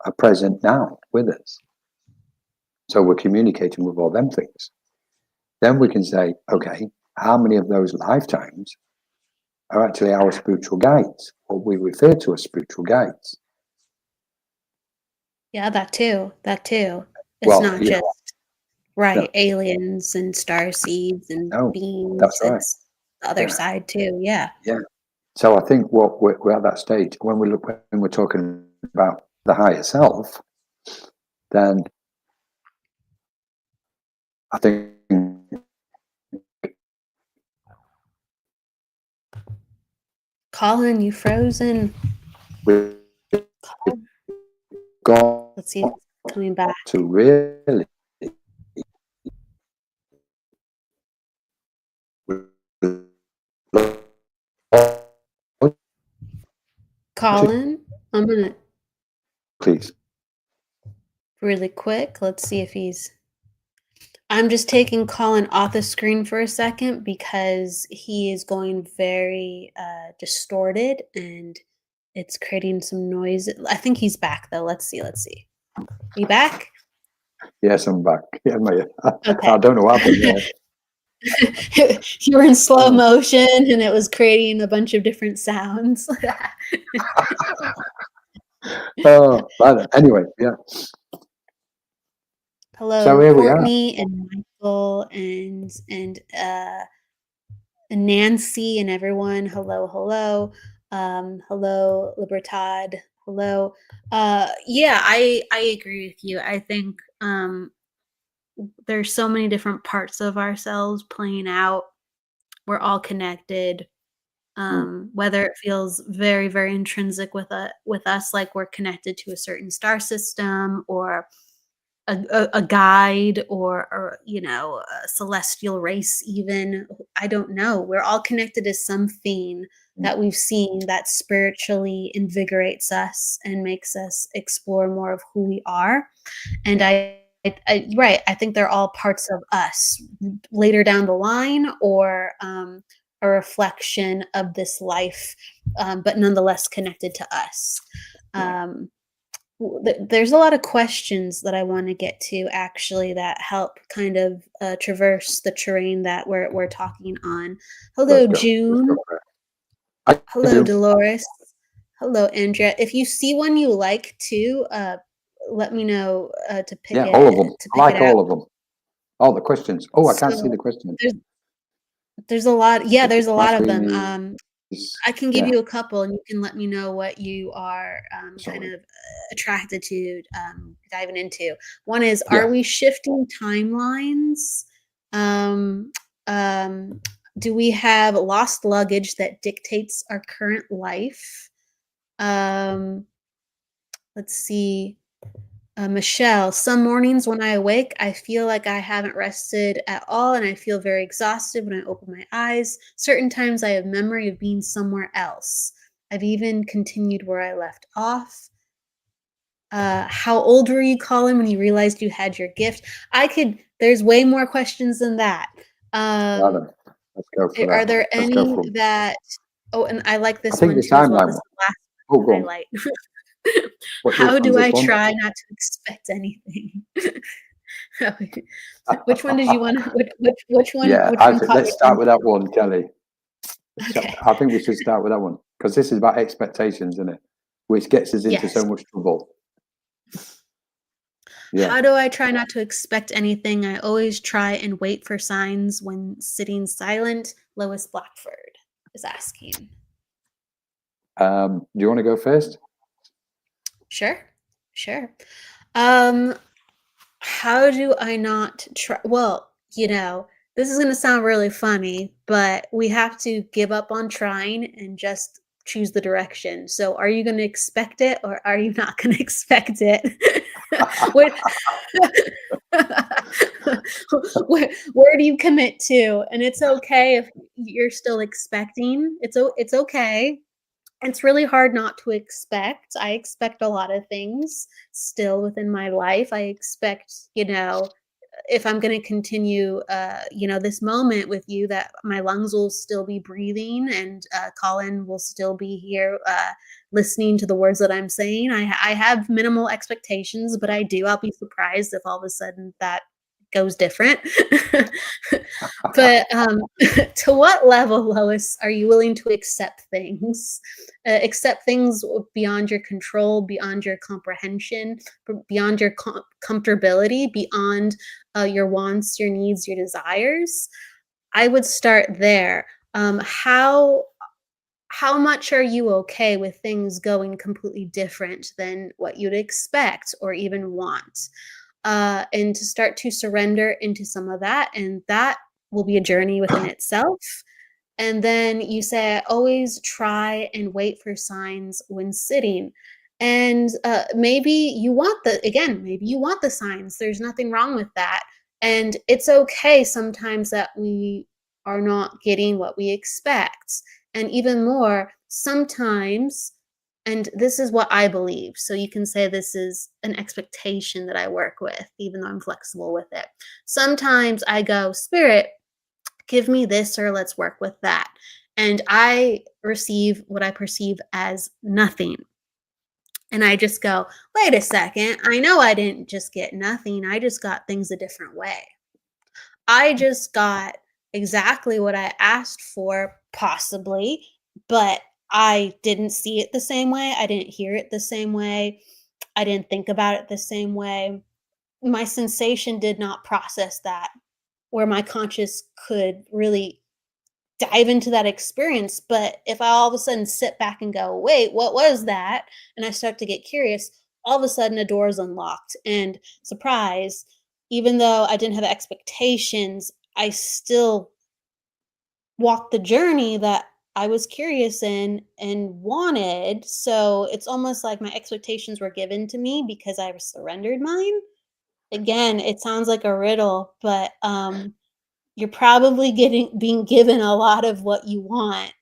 are present now with us. So we're communicating with all them things. Then we can say, okay, how many of those lifetimes are actually our spiritual guides, what we refer to as spiritual guides? Yeah, that too. That too. It's Well, not yeah, just no, right aliens and star seeds and no, that's beings. right. It's the other Yeah, side too. Yeah. yeah. So I think what we're at that stage when we're talking about the higher self, then I think Colin, you frozen. we've Colin. got Let's see if it's coming back. to really Colin, I'm gonna please. really quick. Let's see if he's. I'm just taking Colin off the screen for a second because he is going very distorted and it's creating some noise. I think he's back though. Let's see. Let's see. You back? Yes, I'm back. Yeah, Okay. I don't know what happened there. You were in slow Oh, motion and it was creating a bunch of different sounds. oh, but anyway, yeah. So Hello, here we are. Courtney and Michael and Nancy and everyone. Hello, hello. Hello, Libertad. Hello. Yeah, I agree with you. I think there's so many different parts of ourselves playing out. We're all connected. Mm, Whether it feels very, very intrinsic with us, like we're connected to a certain star system or a guide or a celestial race even. I don't know. We're all connected to something mm, that we've seen that spiritually invigorates us and makes us explore more of who we are. And right, I think they're all parts of us later down the line or a reflection of this life, but nonetheless connected to us. yeah, Um, there's a lot of questions that I want to get to actually that help kind of traverse the terrain that we're talking on. Hello, let's go. Let's go June. for it. I Hello, do. Dolores. Hello, Andrea. If you see one you like too, let me know to pick Yeah, all of it them. to I pick it like out. all of them. All the questions. Oh, I can't see So the questions. there's a lot. Yeah, there's a My lot of screen them. is, I can give yeah, you a couple, and you can let me know what you are kind sorry. of attracted to diving into. One is, Yeah. are we shifting timelines? Um, um, do we have lost luggage that dictates our current life? Um, let's see. Michelle, some mornings when I awake, I feel like I haven't rested at all and I feel very exhausted when I open my eyes. Certain times I have memory of being somewhere else. I've even continued where I left off. How old were you, Colin, when you realized you had your gift? There's way more questions than that. Um, Rather, let's go for are that. there Let's go any for them. that, oh, and I like I this think one the too as well. timeline This is one. the last Oh, go on. highlight. Which How one's do this I one? try not to expect anything? Which one did you want? Yeah, Which one caught let's your start with that attention? one, Kelly. Okay. I think we should start with that one because this is about expectations, isn't it? Which gets us into Yes. so much trouble. Yeah. How do I try not to expect anything? I always try and wait for signs when sitting silent. Lois Blackford is asking. Do you want to go first? Sure, sure. Um, how do I not try? Well, this is going to sound really funny, but we have to give up on trying and just choose the direction. So, are you going to expect it or are you not going to expect it? What, where do you commit to? And it's okay if you're still expecting. It's okay. It's really hard not to expect. I expect a lot of things still within my life. I expect, if I'm going to continue, this moment with you, that my lungs will still be breathing and Colin will still be here listening to the words that I'm saying. I have minimal expectations, but I'll be surprised if all of a sudden that goes different. But to what level, Lois, are you willing to accept things beyond your control, beyond your comprehension, beyond your comfortability, beyond your wants, your needs, your desires? I would start there. How much are you okay with things going completely different than what you'd expect or even want? And to start to surrender into some of that, and that will be a journey within itself. And then you say, always try and wait for signs when sitting. And maybe you want maybe you want the signs. There's nothing wrong with that. And it's okay sometimes that we are not getting what we expect. And even more, sometimes, and this is what I believe. So you can say this is an expectation that I work with, even though I'm flexible with it. Sometimes I go, Spirit, give me this, or let's work with that. And I receive what I perceive as nothing. And I just go, wait a second. I know I didn't just get nothing. I just got things a different way. I just got exactly what I asked for, possibly, but I didn't see it the same way. I didn't hear it the same way. I didn't think about it the same way. My sensation did not process that, where my conscious could really dive into that experience. But if I all of a sudden sit back and go, wait, what was that? And I start to get curious, all of a sudden a door is unlocked. And surprise, even though I didn't have expectations, I still walked the journey that I was curious in and wanted. So it's almost like my expectations were given to me because I surrendered mine. Again, it sounds like a riddle, but you're probably being given a lot of what you want,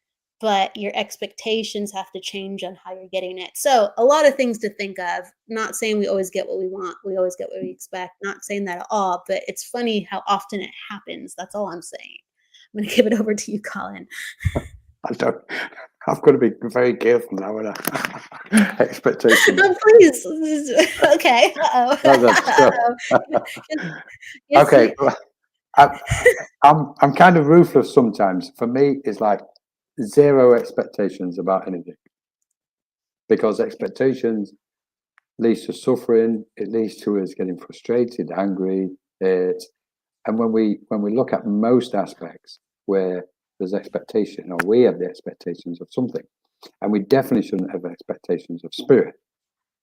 but your expectations have to change on how you're getting it. So a lot of things to think of. Not saying we always get what we want, we always get what we expect. Not saying that at all, but it's funny how often it happens. That's all I'm saying. I'm gonna give it over to you, Colin. I don't. I've got to be very careful now with expectations. Oh, please. Okay. No, that's true. Uh-oh. Yes, Okay, I'm kind of ruthless sometimes. For me, it's like zero expectations about anything, because expectations leads to suffering. It leads to us getting frustrated, angry. And when we look at most aspects where there's expectation, or we have the expectations of something, and we definitely shouldn't have expectations of spirit.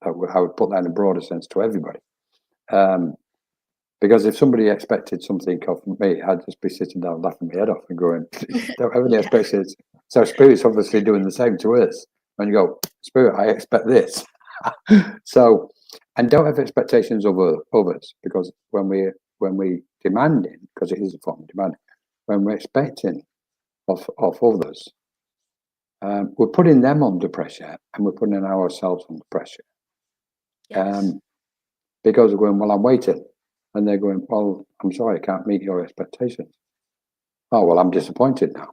I would put that in a broader sense to everybody. Because if somebody expected something of me, I'd just be sitting down laughing my head off and going, don't have any expectations. So spirit's obviously doing the same to us. When you go, Spirit, I expect this. So, and don't have expectations of others, because when we demanding, because it is a form of demanding, when we're expecting of others, we're putting them under pressure, and we're putting ourselves under pressure. yes. Because we're going, well, I'm waiting. And they're going, well, I'm sorry, I can't meet your expectations. Oh, well, I'm disappointed now.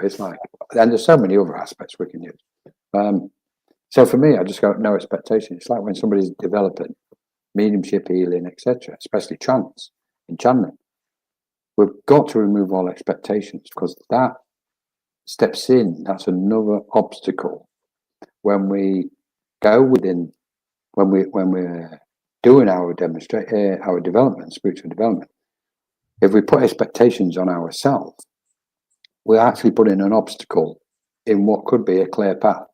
It's like, and there's so many other aspects we can use. So for me, I just go, no expectation. It's like when somebody's developing mediumship, healing, etc., especially enchantment. We've got to remove all expectations, because that steps in. That's another obstacle when we go within, when we're doing our development, spiritual development. If we put expectations on ourselves, we're actually putting an obstacle in what could be a clear path.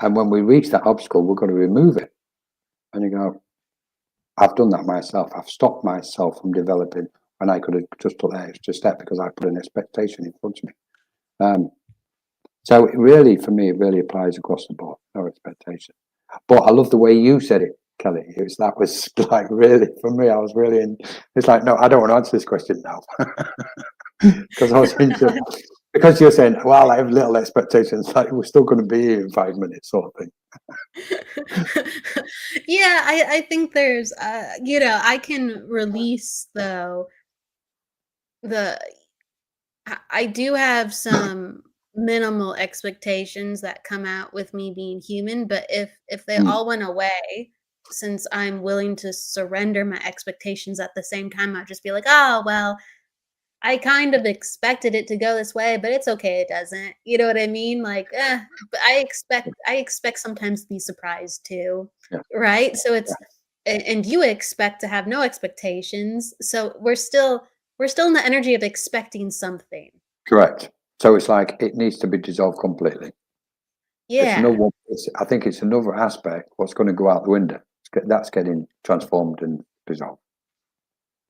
And when we reach that obstacle, we've got to remove it. And you go, I've done that myself. I've stopped myself from developing when I could have just took that extra step because I put an expectation in front of me. So it really, for me, it really applies across the board. No expectation. But I love the way you said it, Kelly. That was like really, for me, I was really in. It's like, no, I don't want to answer this question now. Because I was into, because you're saying, well, I have little expectations, like we're still going to be here in 5 minutes, sort of thing. Yeah, I think there's I can release, though, the I do have some minimal expectations that come out with me being human, but if they all went away, since I'm willing to surrender my expectations at the same time, I'll just be like, oh well, I kind of expected it to go this way, but it's okay, it doesn't. You know what I mean? Like, but I expect sometimes to be surprised too, Yeah. right? So Yeah. it's and you expect to have no expectations. So we're still in the energy of expecting something. Correct. So it's like it needs to be dissolved completely. It's Yeah. another one. I think it's another aspect. What's going to go out the window? That's getting transformed and dissolved.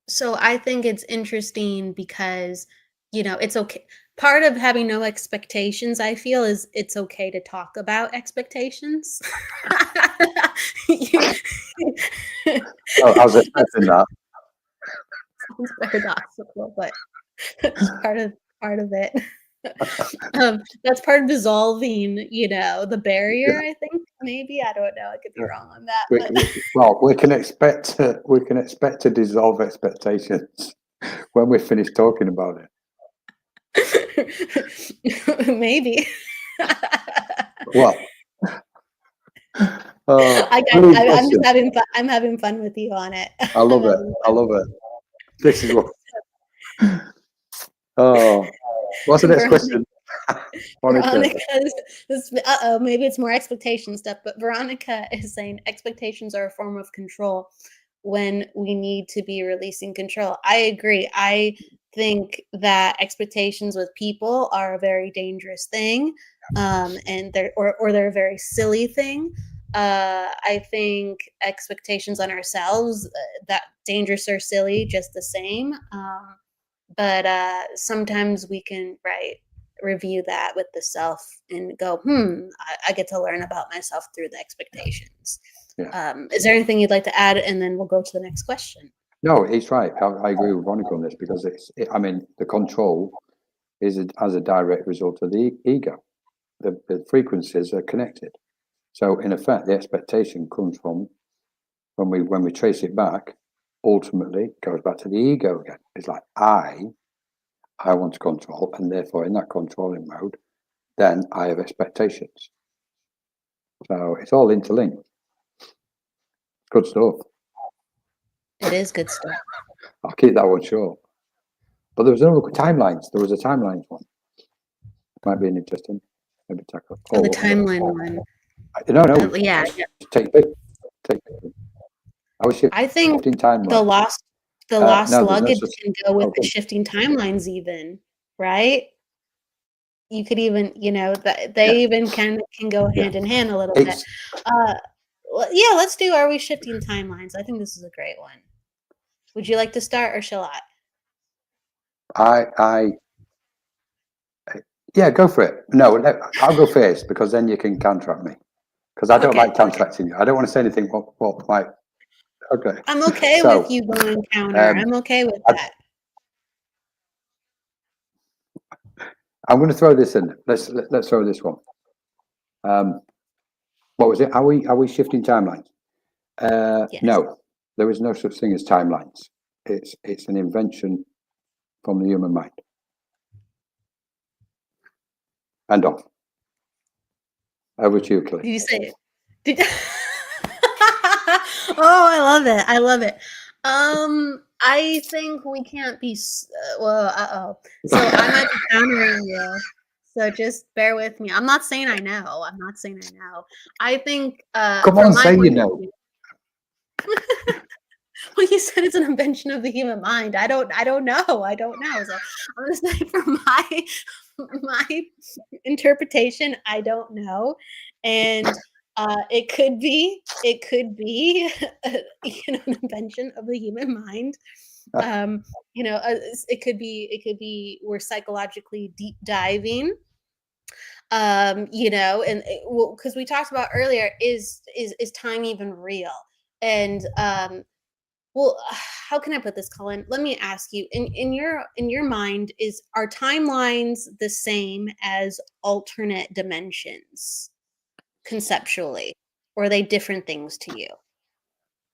So I think it's interesting because, it's okay. Part of having no expectations, I feel, is it's okay to talk about expectations. You- Oh, I was That's expecting that. sounds paradoxical, but that's part of it. That's part of dissolving, the Yeah. barrier, I think, maybe. I don't know. I could be wrong on that, We, but well, we can expect to dissolve expectations when we're finished talking about it. maybe. Well, I got. brilliant I'm just question. having fun. I'm having fun with you on it. I love it. I love it. This is what. Oh, what's the next question? Monica. Veronica's maybe it's more expectation stuff, but Veronica is saying expectations are a form of control when we need to be releasing control. I agree. I think that expectations with people are a very dangerous thing, and they're a very silly thing. I think expectations on ourselves, that dangerous or silly, just the same. But sometimes we can review that with the self and go, I get to learn about myself through the expectations. Yeah. Is there anything you'd like to add, and then we'll go to the next question? No, he's right. I agree with Monica on this because I mean, the control is as a direct result of the ego. The frequencies are connected. So in effect, the expectation comes from when we trace it back. Ultimately, it goes back to the ego again. It's like I want to control, and therefore, in that controlling mode, then I have expectations. So it's all interlinked. Good stuff. It is good stuff. I'll keep that one short. But there was another timelines. There was a timelines one. Might be an interesting. Maybe tackle. Oh, the timeline one. No. Yeah. Take it. I was I think shifting timelines. the lost no, there's no luggage such. can go with the Okay. shifting timelines, even, right? You could even, that they Yeah. even can go Yeah. hand in hand a little bit. Yeah, let's do Are We Shifting Timelines? I think this is a great one. Would you like to start, or shall I? Yeah, go for it. No, I'll go first because then you can contract me. Because I don't like Okay. contracting you. I don't want to say anything. What might. Okay. I'm okay So, with you going counter. I'm okay with that. I'm going to throw this in. Let's throw this one. What was it? Are we shifting timelines? Yes. No, there is no such thing as timelines. It's an invention from the human mind. And off. Over to you, Colin. Did you say it? Oh, I love it. I love it. I think we can't be. So I might be countering you. So just bear with me. I'm not saying I know. I think Come from on, my say you point of know. view. Well, you said it's an invention of the human mind. I don't know. So I'm gonna say from my interpretation, I don't know. And it could be an invention of the human mind. It could be we're psychologically deep diving. And because we talked about earlier, is time even real? And well, how can I put this, Colin? Let me ask you, in your mind, are timelines the same as alternate dimensions conceptually, or are they different things to you?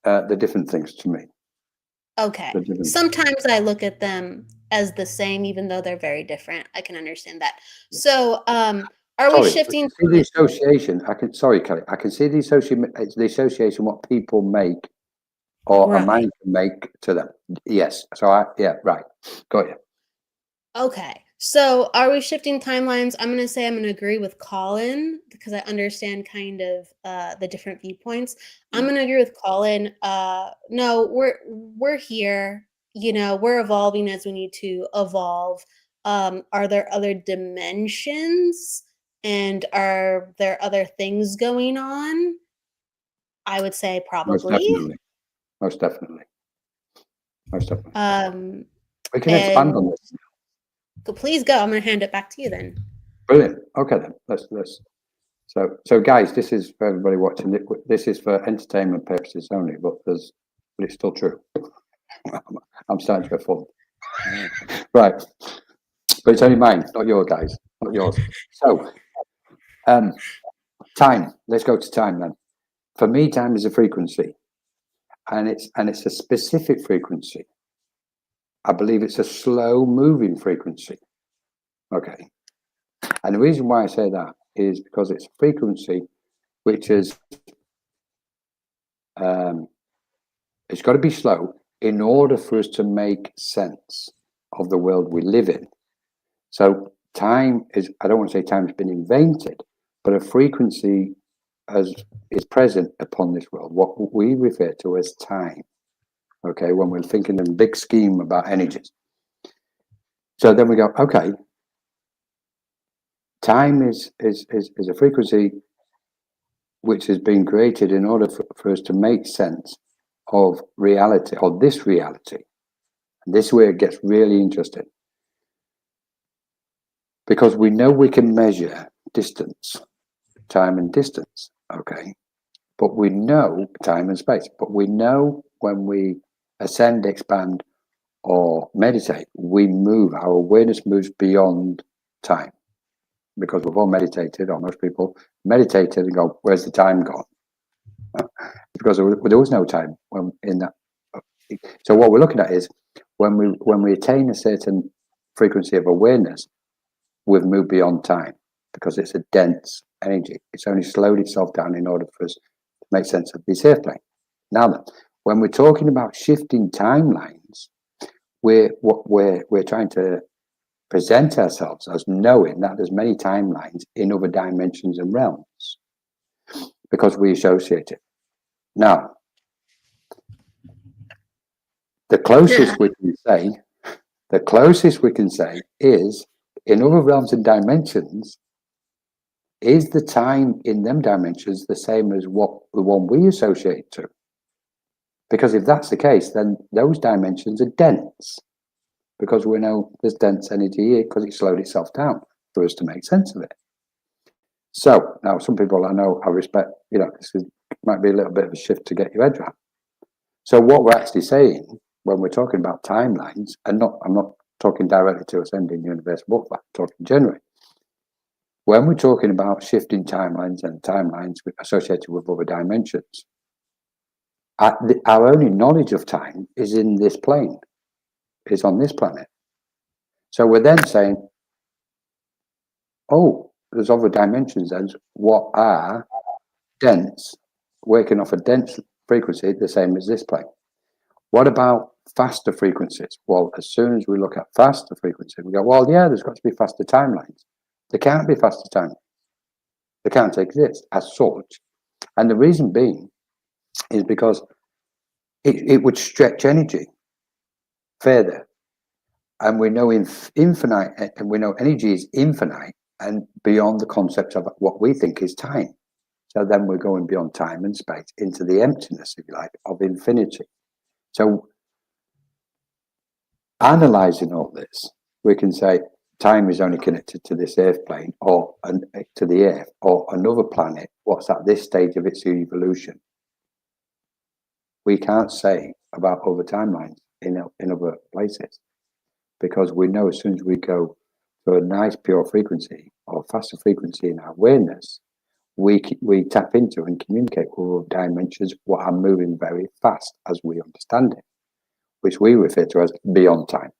They're different things to me. Okay. Sometimes I look at them as the same, even though they're very different. I can understand that. So, Are we Sorry, shifting see the association. Sorry, Kelly. I can see the association what people make or a right? mind can make to them. Yes. So right. Got you. Okay. So are we shifting timelines? I'm going to say I'm going to agree with Colin because I understand kind of the different viewpoints. I'm going to agree with Colin. No, we're here. You know, we're evolving as we need to evolve. Are there other dimensions and are there other things going on? I would say Most probably. definitely. Most definitely. Most definitely. Um, We can expand and on this. please go. I'm going to hand it back to you then. Brilliant. Okay then. Let's. So guys, this is for everybody watching. This is for entertainment purposes only, but it's still true. I'm starting to get full. Right. But it's only mine, not your guys, not yours. So, time. Let's go to time then. For me, time is a frequency, and it's a specific frequency. I believe it's a slow-moving frequency. Okay. And the reason why I say that is because it's a frequency which is it's got to be slow in order for us to make sense of the world we live in. So time is, I don't want to say time has been invented, but a frequency is present upon this world, what we refer to as time. Okay, when we're thinking in a big scheme about energies. So then we go, okay, time is a frequency which has been created in order for us to make sense of reality, or this reality. And this is where it gets really interesting. Because we know we can measure distance, time and distance, okay? But we know time and space. But we know when we ascend, expand, or meditate, we move, our awareness moves beyond time. Because we've all meditated, or most people meditated and go, where's the time gone? Because there was no time when in that. So what we're looking at is when we attain a certain frequency of awareness, we've moved beyond time because it's a dense energy. It's only slowed itself down in order for us to make sense of this airplane. Now then, when we're talking about shifting timelines, we're trying to present ourselves as knowing that there's many timelines in other dimensions and realms because we associate it. Now, the closest we can say is in other realms and dimensions, is the time in them dimensions the same as what the one we associate to? Because if that's the case, then those dimensions are dense because we know there's dense energy here because it slowed itself down for us to make sense of it. So now some people I know I respect, might be a little bit of a shift to get your head around. So what we're actually saying when we're talking about timelines, and I'm not talking directly to Ascending Universe, but I'm talking generally. When we're talking about shifting timelines and timelines associated with other dimensions, our only knowledge of time is in this plane, is on this planet. So we're then saying, oh, there's other dimensions then. What are dense, working off a dense frequency, the same as this plane? What about faster frequencies? Well, as soon as we look at faster frequencies, we go, well, yeah, there's got to be faster timelines. There can't be faster timelines. They can't exist as such. And the reason being is because it would stretch energy further. And we know infinite, and we know energy is infinite and beyond the concept of what we think is time. So then we're going beyond time and space into the emptiness, if you like, of infinity. So analyzing all this, we can say time is only connected to this Earth plane or to the Earth or another planet. What's at this stage of its evolution? We can't say about other timelines in other places because we know as soon as we go to a nice pure frequency or faster frequency in our awareness, we tap into and communicate with dimensions what are moving very fast as we understand it, which we refer to as beyond time.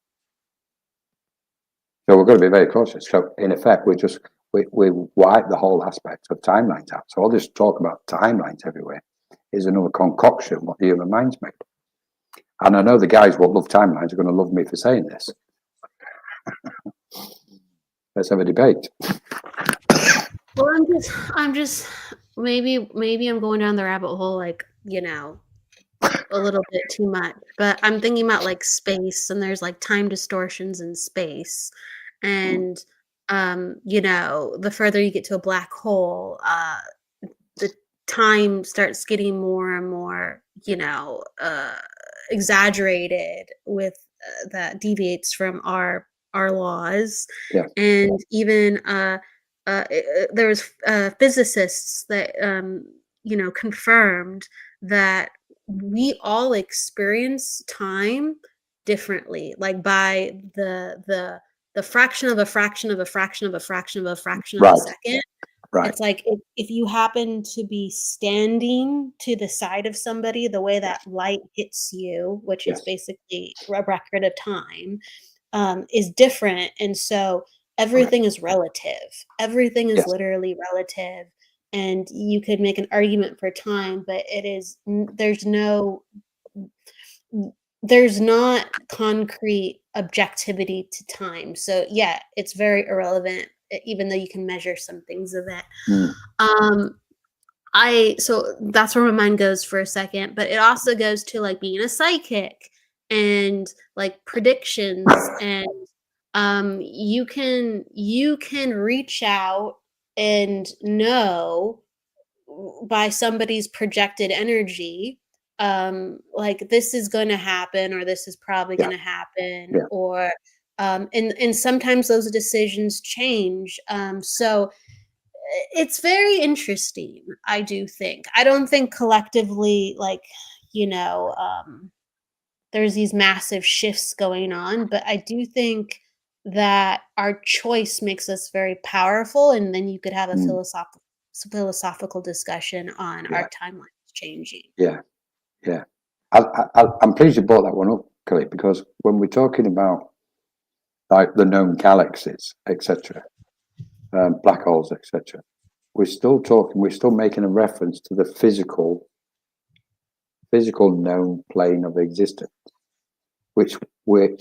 So we've got to be very cautious. So in effect, we're we wipe the whole aspect of timelines out. So all this talk about timelines everywhere is another concoction what the human mind's made. And I know the guys who love timelines are going to love me for saying this. Let's have a debate. Well, I'm just maybe I'm going down the rabbit hole, like, a little bit too much. But I'm thinking about like space, and there's like time distortions in space, and the further you get to a black hole, the time starts getting more and more, exaggerated with that deviates from our laws, Yeah. and even there was physicists that confirmed that we all experience time differently, like by the fraction of a fraction of a fraction of a fraction of a fraction of a Right. second. Right. It's like if you happen to be standing to the side of somebody, the way that light hits you, which is Yes. basically a record of time, is different. And so everything is relative. Everything is Yes. literally relative. And you could make an argument for time, but there's not concrete objectivity to time. So yeah, it's very irrelevant, even though you can measure some things of it. Mm. So that's where my mind goes for a second, but it also goes to like being a psychic and like predictions, and you can reach out and know by somebody's projected energy, like this is going to happen, or this is probably Yeah. going to happen, Yeah. or and sometimes those decisions change. So it's very interesting. I do think. I don't think collectively, like, there's these massive shifts going on, but I do think that our choice makes us very powerful, and then you could have a Mm. philosophical discussion on Yeah. our timelines changing. Yeah. Yeah. I'm pleased you brought that one up, Kelly, because when we're talking about like the known galaxies, etc., black holes, etc., we're still making a reference to the physical known plane of existence, which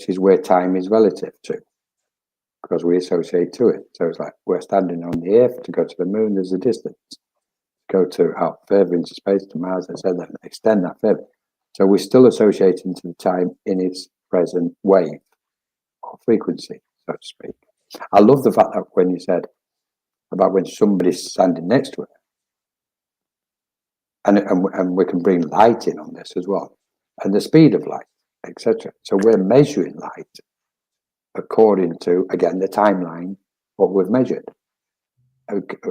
is where time is relative to, because we associate to it. So it's like we're standing on the Earth. To go to the moon, there's a distance. Go to out further into space to Mars, and then extend that further. So we're still associating to the time in its present wave or frequency, so to speak. I love the fact that when you said about when somebody's standing next to it, and we can bring light in on this as well, and the speed of light, etc. So we're measuring light according to, again, the timeline, what we've measured,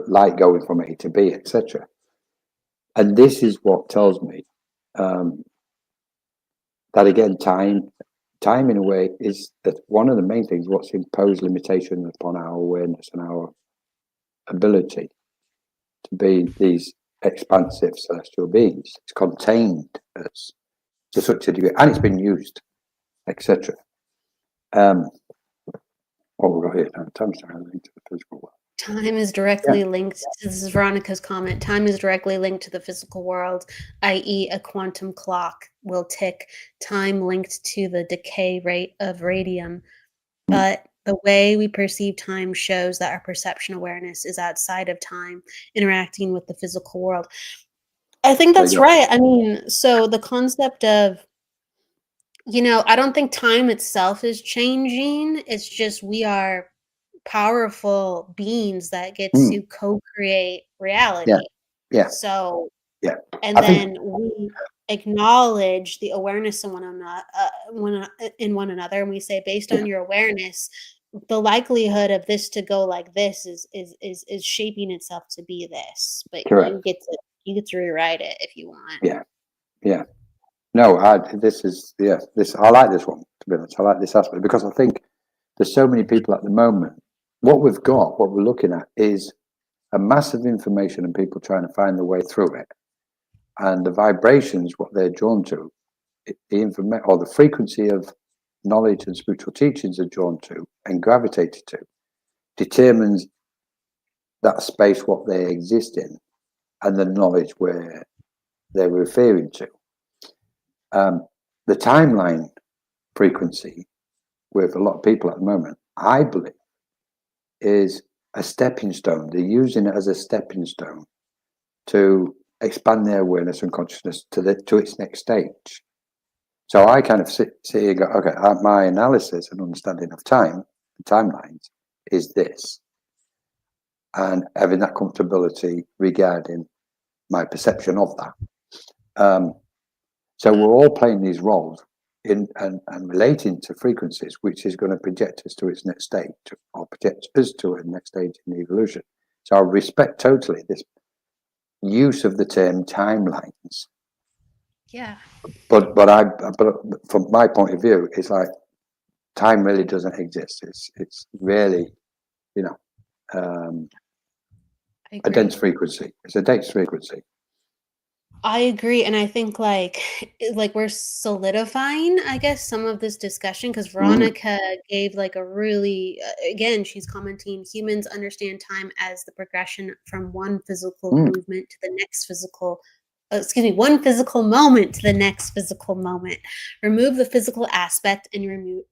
light going from A to B, etc. And this is what tells me that, again, time in a way is that one of the main things, what's imposed limitation upon our awareness and our ability to be these expansive celestial beings. It's contained us to such a degree, and it's been used, etc. What we've got here now, time's linked to the physical world. Time is directly linked. This is Veronica's comment. Time is directly linked to the physical world, i.e., a quantum clock will tick. Time linked to the decay rate of radium. But the way we perceive time shows that our perception awareness is outside of time, interacting with the physical world. I think that's right. I mean, so the concept of, I don't think time itself is changing. It's just we are powerful beings that get to co-create reality. Yeah. So, yeah. And then we acknowledge the awareness in one another, and we say, based on your awareness, the likelihood of this to go like this is shaping itself to be this. But Correct. you get to rewrite it if you want. Yeah. No, I like this one, to be honest. I like this aspect because I think there's so many people at the moment. What we're looking at is a massive information and people trying to find their way through it. And the vibrations, what they're drawn to, the frequency of knowledge and spiritual teachings are drawn to and gravitated to, determines that space what they exist in and the knowledge where they're referring to. The timeline frequency with a lot of people at the moment, I believe, is a stepping stone. They're using it as a stepping stone to expand their awareness and consciousness to its next stage. So I kind of sit here and go, okay, my analysis and understanding of time, timelines, is this. And having that comfortability regarding my perception of that. So we're all playing these roles in and relating to frequencies, which is going to project us to its next stage or project us to a next stage in the evolution. So I respect totally this use of the term timelines. Yeah. But from my point of view, it's like time really doesn't exist. It's really, a dense frequency. It's a dense frequency. I agree, and I think like we're solidifying, I guess, some of this discussion because Veronica gave like a really again, she's commenting humans understand time as the progression from one physical movement to the next physical. One physical moment to the next physical moment. Remove the physical aspect and remove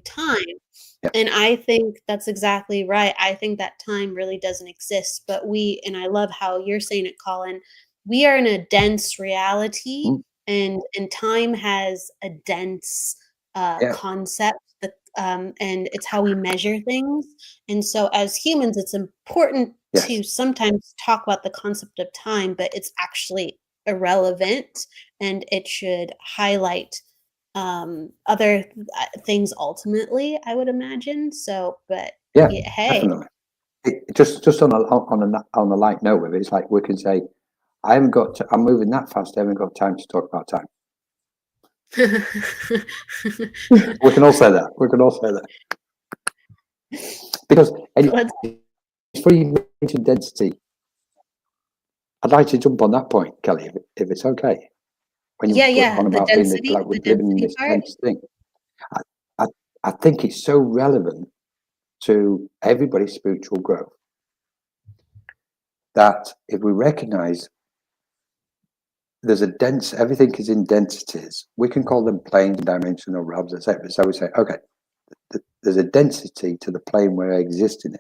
time. Yeah. And I think that's exactly right. I think that time really doesn't exist, but and I love how you're saying it, Colin. We are in a dense reality, and time has a dense concept, and it's how we measure things. And so as humans, it's important to sometimes talk about the concept of time, but it's actually irrelevant, and it should highlight other things ultimately, I would imagine. So, but hey, definitely. Just on a light note with it, it's like we can say, I'm moving that fast. I haven't got time to talk about time. We can all say that. We can all say that. Because it's for information density. I'd like to jump on that point, Kelly, if it's okay. When you on about the density, living in this dense thing, I think it's so relevant to everybody's spiritual growth that if we recognize there's everything is in densities. We can call them planes, dimensional realms, etc. So we say, okay, there's a density to the plane we're existing in.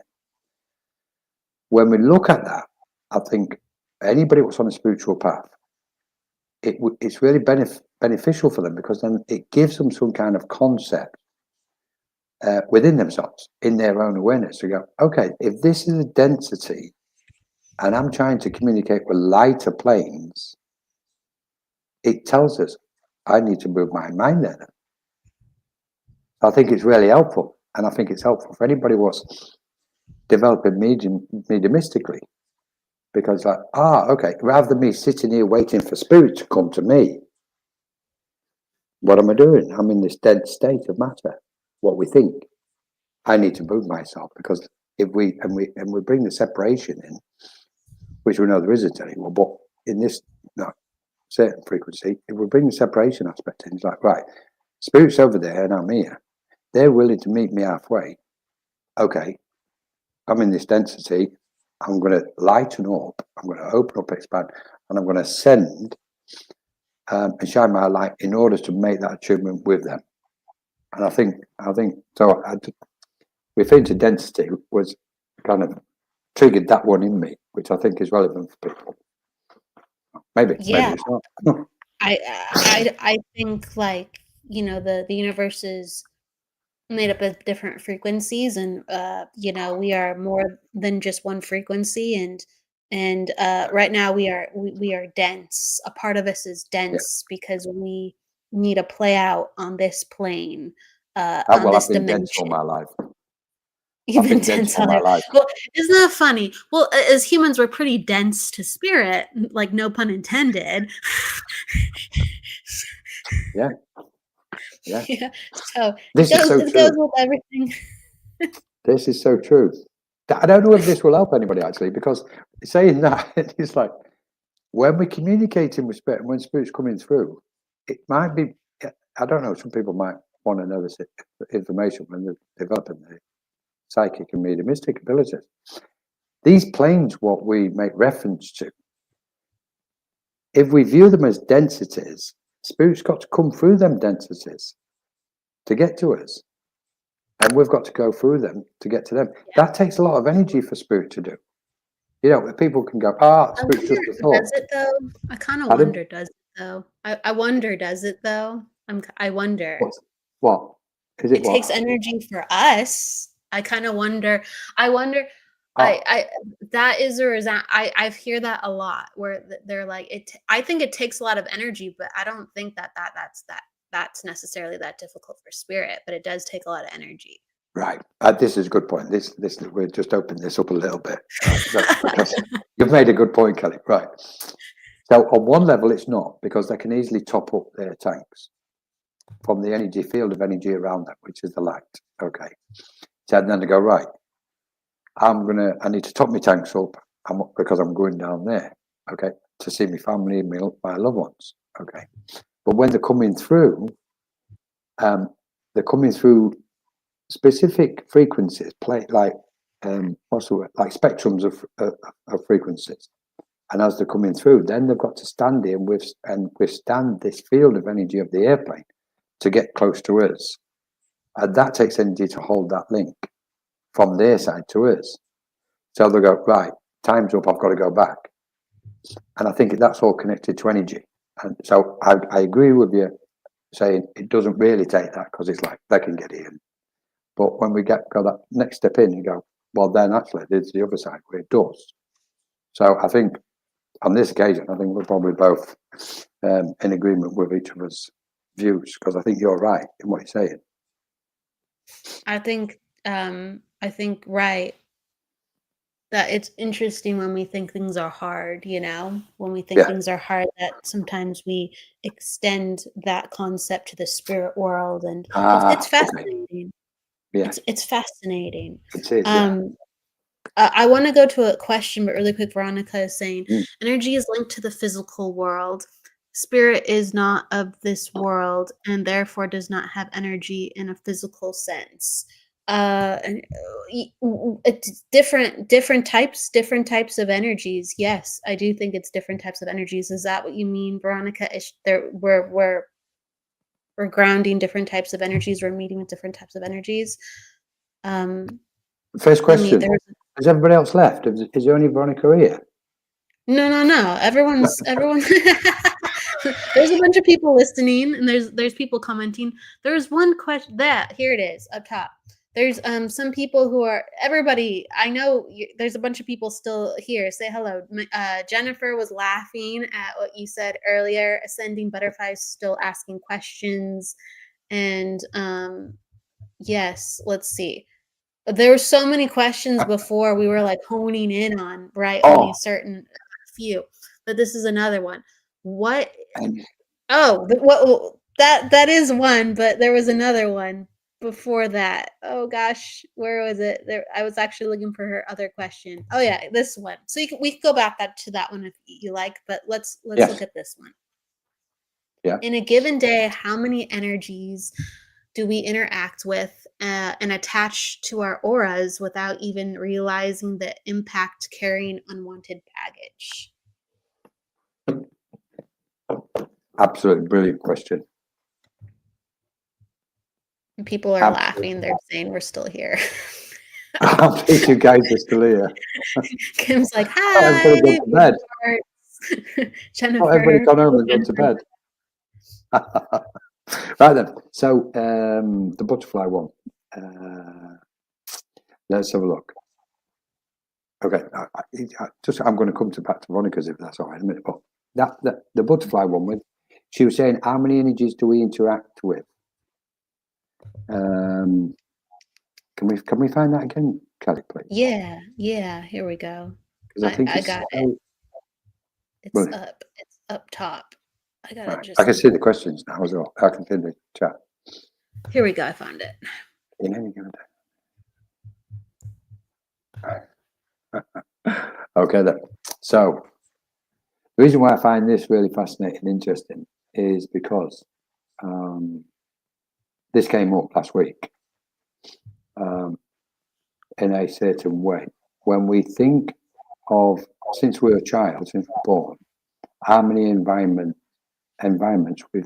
When we look at that, I think anybody who's on a spiritual path, it's really beneficial for them because then it gives them some kind of concept within themselves, in their own awareness, to go, okay, if this is a density and I'm trying to communicate with lighter planes, it tells us I need to move my mind there. I think it's really helpful, and I think it's helpful for anybody who's developing mediumistically, because okay, rather than me sitting here waiting for spirit to come to me, what am I doing? I'm in this dense state of matter. What we think, I need to move myself, because if we bring the separation in, which we know there isn't anymore, but in this certain frequency, if we bring the separation aspect in, it's like, right, spirit's over there and I'm here. They're willing to meet me halfway. Okay, I'm in this density. I'm going to lighten up. I'm going to open up, expand, and I'm going to send and shine my light in order to make that attunement with them. And I think so. Referring to density was kind of triggered that one in me, which I think is relevant for people. Maybe it's not. I think like the universe is made up of different frequencies, and we are more than just one frequency, and right now we are dense. A part of us is dense because we need to play out on this plane, on this I've been dimension. dense all my life. You've been dense all my life. Well, isn't that funny? Well, as humans, we're pretty dense to spirit, like no pun intended. Yeah. So it goes with everything. This is so true. I don't know if this will help anybody actually, because saying that, it's like when we're communicating with spirit and when spirit's coming through, it might be, I don't know, some people might want to know this information when they're developing their psychic and mediumistic abilities. these planes, what we make reference to, if we view them as densities, spirit's got to come through them densities to get to us. And we've got to go through them to get to them. Yeah. That takes a lot of energy for spirit to do. People can go, I spirit's just wonder, a thought. does it though? I kind of Pardon? wonder, does it though? I wonder, does it though? I wonder. What? Is it It what? takes energy for us. I kind of wonder. I wonder. Oh. That is or is that I hear that a lot where they're like it. I think it takes a lot of energy, but I don't think that's necessarily that difficult for spirit. But it does take a lot of energy. Right. This is a good point. This we're just opening this up a little bit. Because you've made a good point, Kelly. Right. So on one level, it's not, because they can easily top up their tanks from the energy field of energy around them, which is the light. Okay. So then they go, right, I need to top my tanks up because I'm going down there, okay, to see my family and my loved ones. Okay. But when they're coming through specific frequencies, like like spectrums of frequencies. And as they're coming through, then they've got to stand in and withstand this field of energy of the airplane to get close to us. And that takes energy to hold that link from their side to us. So they go, right, time's up, I've got to go back. And I think that's all connected to energy. And so I agree with you saying it doesn't really take that, because it's like they can get in. But when we go that next step in, you go, well, then actually there's the other side where it does. So I think on this occasion, I think we're probably both in agreement with each other's views, because I think you're right in what you're saying. I think right. That it's interesting when we think things are hard, when we think things are hard, that sometimes we extend that concept to the spirit world, and it's fascinating. Okay. Yeah, it's fascinating. it is. Yeah. I want to go to a question, but really quick, Veronica is saying energy is linked to the physical world. Spirit is not of this world and therefore does not have energy in a physical sense. It's different types of energies. Yes, I do think it's different types of energies. Is that what you mean, Veronica? We're grounding different types of energies. We're meeting with different types of energies. First question: has everybody else left? Is there only Veronica here? No. Everyone. There's a bunch of people listening, and there's people commenting. There's one question here it is up top. There's some people who are everybody. I know there's a bunch of people still here. Say hello. Jennifer was laughing at what you said earlier. Ascending butterflies still asking questions, and yes. Let's see. There were so many questions before we were like honing in on only a certain few, but this is another one. What? That is one, but there was another one before that. Oh gosh, where was it? I was actually looking for her other question. Oh yeah, this one. So we can go back to that one if you like, but let's look at this one. Yeah. In a given day, how many energies do we interact with and attach to our auras without even realizing the impact carrying unwanted baggage? Absolutely brilliant question. And people are laughing. They're saying we're still here. I think you guys are still here. Kim's like, hi. Everybody go to bed. Jennifer. Everybody gone home and gone to bed. Right then. So the butterfly one. Let's have a look. Okay, I'm going to come back to Veronica's if that's all right in a minute. But the butterfly one she was saying, how many energies do we interact with? Can we find that again, Kelly, please? Yeah. Here we go. I got it. It's up top. I got it. I can see the questions now as well. I can see the chat. Here we go. I found it. In any given day. Okay then. So the reason why I find this really fascinating and interesting is because this came up last week in a certain way. when we think of, since we're a child, since we're born, how many environments we've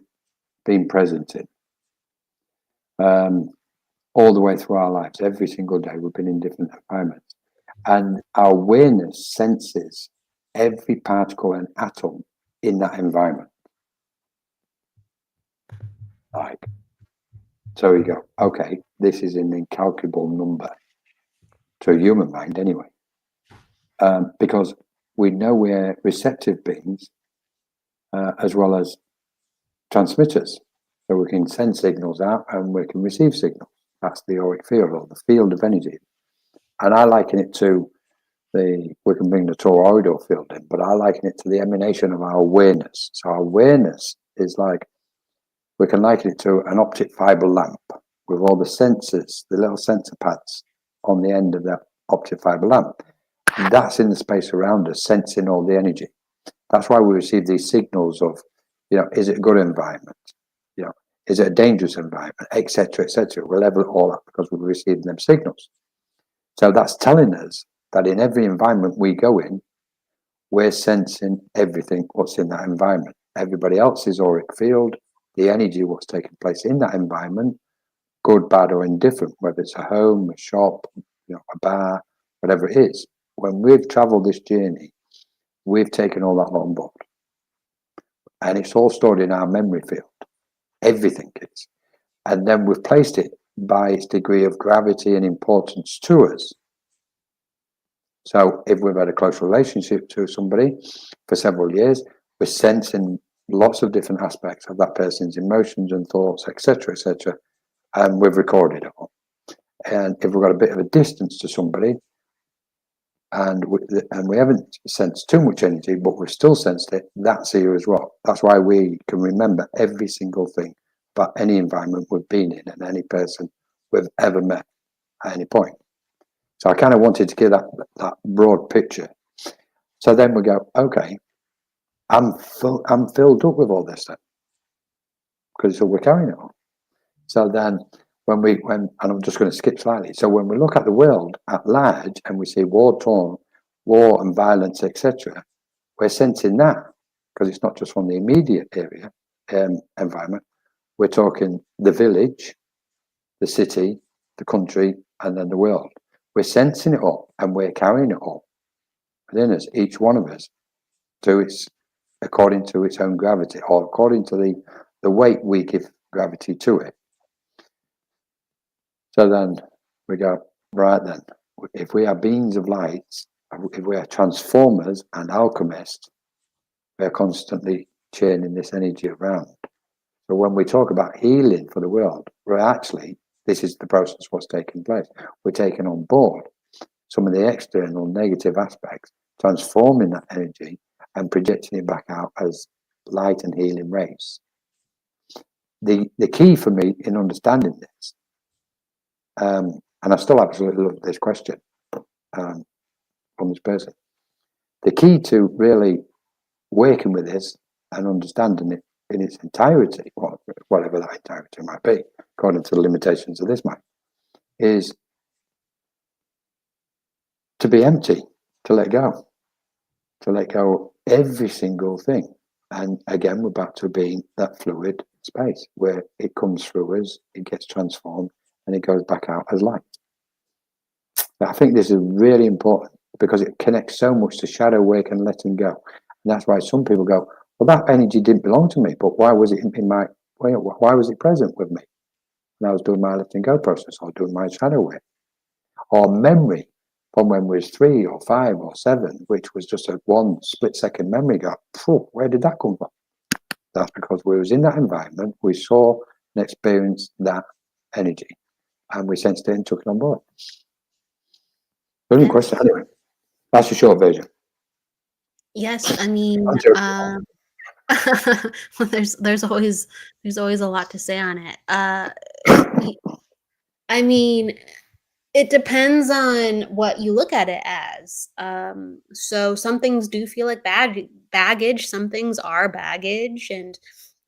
been present in, all the way through our lives. Every single day we've been in different environments, and our awareness senses every particle and atom in that environment. Like, so you go, okay, this is an incalculable number to a human mind anyway, because we know we're receptive beings as well as transmitters. So we can send signals out and we can receive signals. That's the auric field, or the field of energy. And I liken it to we can bring the toroidal field in, but I liken it to the emanation of our awareness. So our awareness is like, we can liken it to an optic fiber lamp with all the sensors, the little sensor pads on the end of that optic fiber lamp. That's in the space around us, sensing all the energy. That's why we receive these signals of, is it a good environment? Is it a dangerous environment, etc., etc. We'll level it all up because we're receiving them signals. So that's telling us that in every environment we go in, we're sensing everything what's in that environment. Everybody else's auric field, the energy, what's taking place in that environment, good, bad, or indifferent, whether it's a home, a shop, a bar, whatever it is. When we've traveled this journey, we've taken all that on board. And it's all stored in our memory field. Everything is. And then we've placed it by its degree of gravity and importance to us. So if we've had a close relationship to somebody for several years, we're sensing lots of different aspects of that person's emotions and thoughts, etc., etc., and we've recorded it all. And if we've got a bit of a distance to somebody, and we haven't sensed too much energy, but we've still sensed it, that's here as well. That's why we can remember every single thing about any environment we've been in and any person we've ever met at any point. So I kind of wanted to give that broad picture. So then we go, okay, I'm filled up with all this then, because we're carrying it on. So then and I'm just going to skip slightly. So when we look at the world at large and we see war and violence, etc., we're sensing that, because it's not just from the immediate area environment. We're talking the village, the city, the country, and then the world. We're sensing it all, and we're carrying it all within us, each one of us, according to its own gravity, or according to the weight we give gravity to it. So then we go, right then, if we are beings of light, if we are transformers and alchemists, we are constantly churning this energy around. So when we talk about healing for the world, this is the process what's taking place. We're taking on board some of the external negative aspects, transforming that energy and projecting it back out as light and healing rays. The key for me in understanding this, and I still absolutely love this question from this person, the key to really working with this and understanding it in its entirety, whatever that entirety might be, according to the limitations of this mind, is to be empty, to let go every single thing. And again, we're back to being that fluid space where it comes through us, it gets transformed, and it goes back out as light. But I think this is really important because it connects so much to shadow work and letting go. And that's why some people go, well, that energy didn't belong to me, but why was it why was it present with me when I was doing my letting go process or doing my shadow work? Or memory from when we was 3 or 5 or 7, which was just a one split second memory, go, where did that come from? That's because we was in that environment, we saw and experienced that energy, and we sensed it and took it on board. Brilliant question. Anyway, that's a short version. Yes, I mean, well, there's always a lot to say on it. I mean, it depends on what you look at it as. So some things do feel like baggage. Some things are baggage, and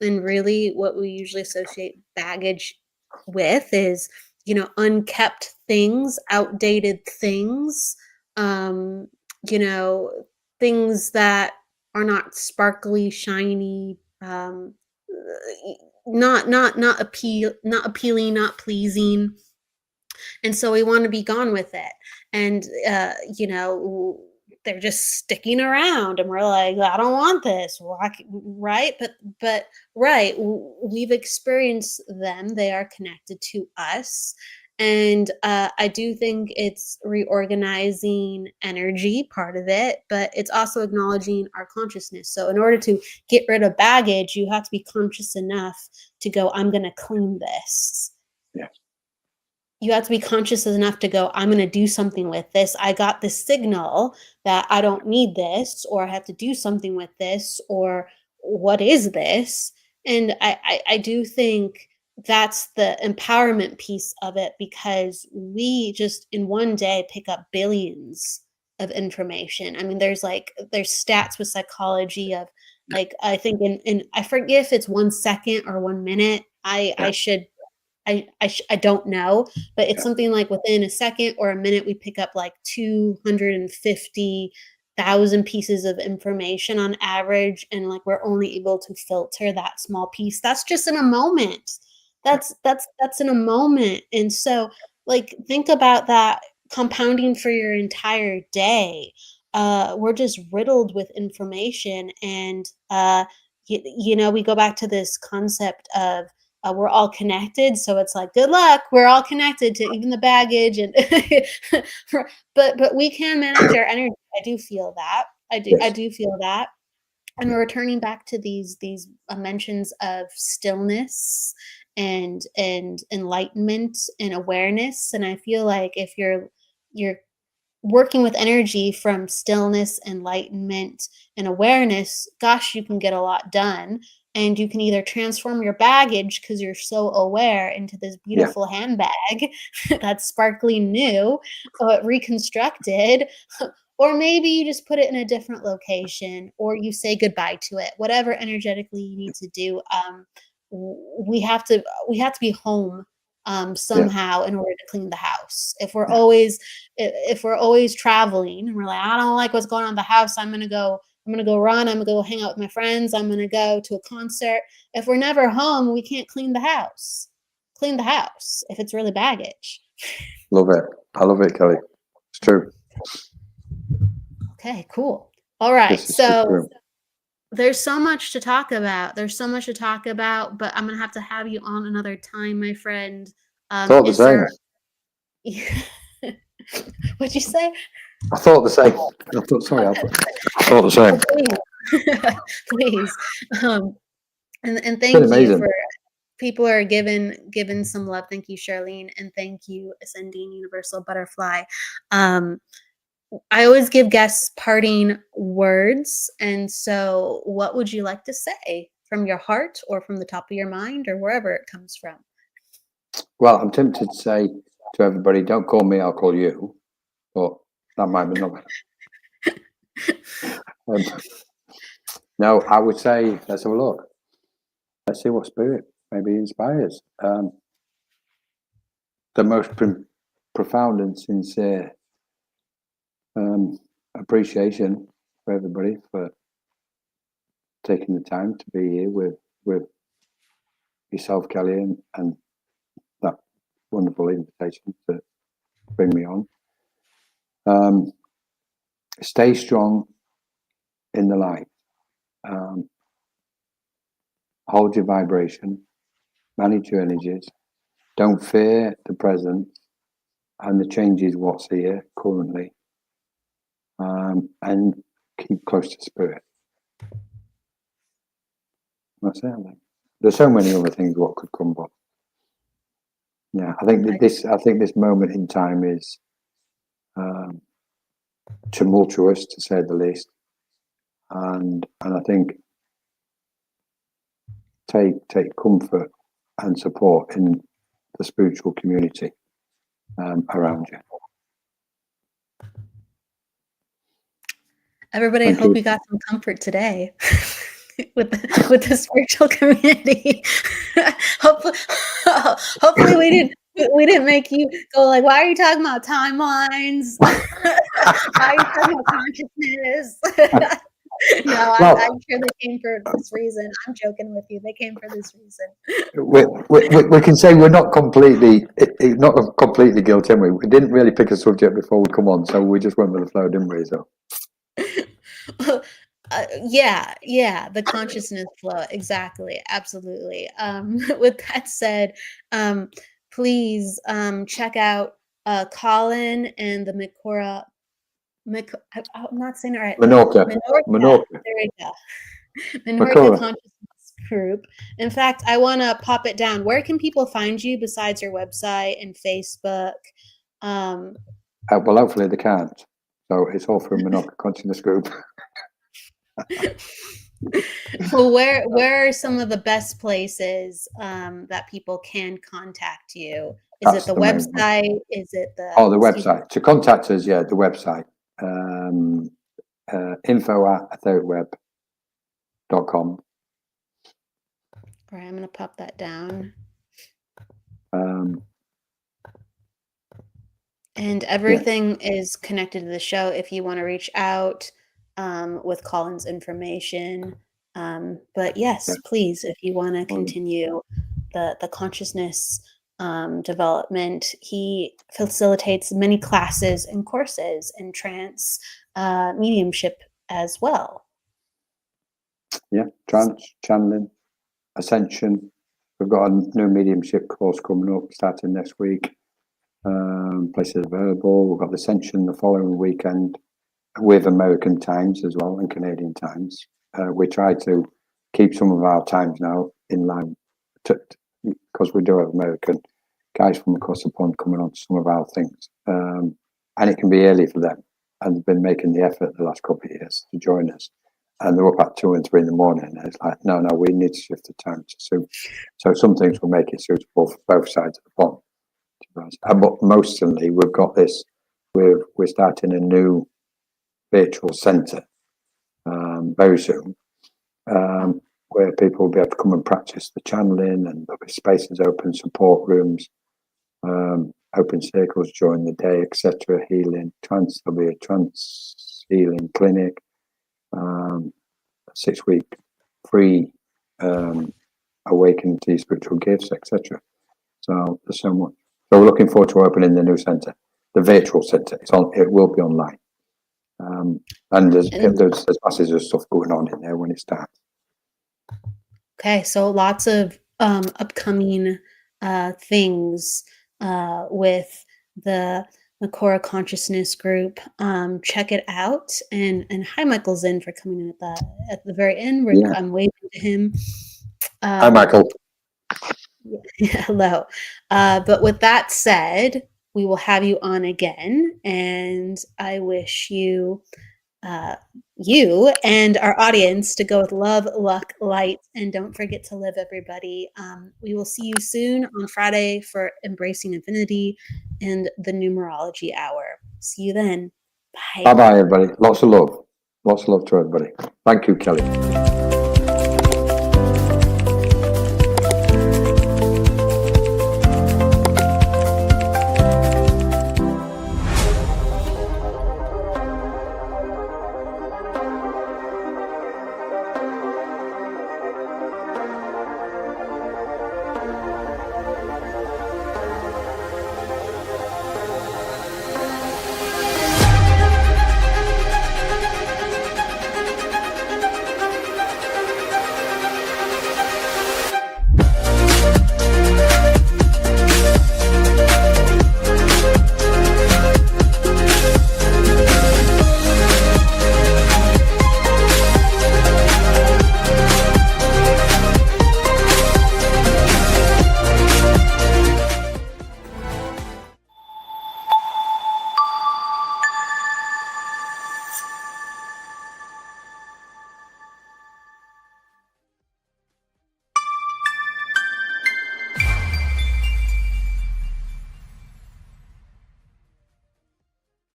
really, what we usually associate baggage with is unkept things, outdated things, um, you know, things that are not sparkly, shiny, not appealing, not pleasing, and so we want to be gone with it. And they're just sticking around, and we're like, I don't want this. Right? But right, we've experienced them. They are connected to us. And I do think it's reorganizing energy, part of it, but it's also acknowledging our consciousness. So, in order to get rid of baggage, you have to be conscious enough to go, I'm going to clean this. Yeah. You have to be conscious enough to go, I'm going to do something with this. I got this signal that I don't need this, or I have to do something with this, or what is this? And I do think that's the empowerment piece of it, because we just in one day pick up billions of information. I mean, there's stats with psychology of, like, I think in I forget if it's 1 second or 1 minute. I don't know, but it's Yeah. something like within a second or a minute, we pick up like 250,000 pieces of information on average, and like we're only able to filter that small piece. That's just in a moment. That's in a moment. And so, like, think about that compounding for your entire day. We're just riddled with information, and we go back to this concept of, we're all connected, so it's like, good luck, we're all connected to even the baggage. And but we can manage our energy. I do feel that. I Yes. do feel that. And we're returning back to these mentions of stillness and enlightenment and awareness. And I feel like if you're working with energy from stillness, enlightenment, and awareness, gosh, you can get a lot done. And you can either transform your baggage, because you're so aware, into this Yeah. beautiful handbag that's sparkly new, or reconstructed, or maybe you just put it in a different location, or you say goodbye to it. Whatever energetically you need to do, we have to be home somehow in order to clean the house. If we're always traveling and we're like, I don't like what's going on in the house, I'm gonna go run, I'm gonna go hang out with my friends, I'm gonna go to a concert. If we're never home, we can't clean the house. If it's really baggage. Love it. I love it, Kelly. It's true. Okay, cool. All right. This is So true. there's so much to talk about. But I'm gonna have to have you on another time, my friend. Thought the Is same. there What'd you say? I thought the same. I thought the same. Please. And It's thank been you amazing. for people are given some love. Thank you, Charlene, and thank you, Ascending Universal Butterfly. I always give guests parting words, and so what would you like to say from your heart, or from the top of your mind, or wherever it comes from? Well, I'm tempted to say to everybody, don't call me, I'll call you. But that might be not. No, I would say, let's have a look. Let's see what spirit maybe inspires. The most profound and sincere appreciation for everybody for taking the time to be here with yourself, Kelly, and that wonderful invitation to bring me on. Stay strong in the light. Hold your vibration, manage your energies, don't fear the present and the changes what's here currently, and keep close to spirit. That's it. I think. There's so many other things what could come, but yeah, I think this moment in time is tumultuous, to say the least, and I think take comfort and support in the spiritual community around you. Everybody, Thank I hope you. you got some comfort today with the spiritual community. Hopefully we We didn't make you go like, why are you talking about timelines? Why are you talking about consciousness? No, Well, I'm sure they came for this reason. I'm joking with you. They came for this reason. we can say we're not completely guilty, and we didn't really pick a subject before we come on, so we just went with the flow, didn't we? So yeah, the consciousness flow, exactly, absolutely. With that said, please check out Colin and the I'm not saying it right. Minorca. There we go. Minorca Makora. Consciousness Group. In fact, I want to pop it down. Where can people find you besides your website and Facebook? Well, hopefully they can't. So it's all through Minorca Consciousness Group. Well, where are some of the best places that people can contact you? Is it the website? Is it the website? To contact us, yeah, the website. info@ethericweb.com. All right, I'm gonna pop that down. And everything is connected to the show if you want to reach out with Colin's information. But yes, please, if you want to continue the consciousness development, he facilitates many classes and courses in trance mediumship as well. Yeah, trance, channeling, ascension. We've got a new mediumship course coming up starting next week. Places available. We've got the ascension the following weekend with American times as well and Canadian times. We try to keep some of our times now in line because we do have American guys from across the pond coming on to some of our things, and it can be early for them, and they've been making the effort the last couple of years to join us, and they're up at 2 and 3 in the morning, and it's like, no, we need to shift the time to suit. So some things will make it suitable for both sides of the pond. But mostly we've got this, we're starting a new virtual centre very soon, where people will be able to come and practice the channeling, and there'll be spaces open, support rooms, open circles during the day, etc. Healing, there'll be a trance healing clinic, 6-week free awakening to your spiritual gifts, etc. So there's so much. So we're looking forward to opening the new centre, the virtual centre. It will be online, and there's masses of stuff going on in there when it starts. Okay, so lots of upcoming things with the Makora Consciousness Group. Check it out, and hi, Michael Zinn, for coming in at the very end. I'm waving to him. Hi, Michael. Hello. But with that said, we will have you on again, and I wish you and our audience to go with love, luck, light, and don't forget to live, everybody. We will see you soon on Friday for Embracing Infinity and the Numerology Hour. See you then. Bye. Bye-bye, everybody. Lots of love to everybody. Thank you, Kelly.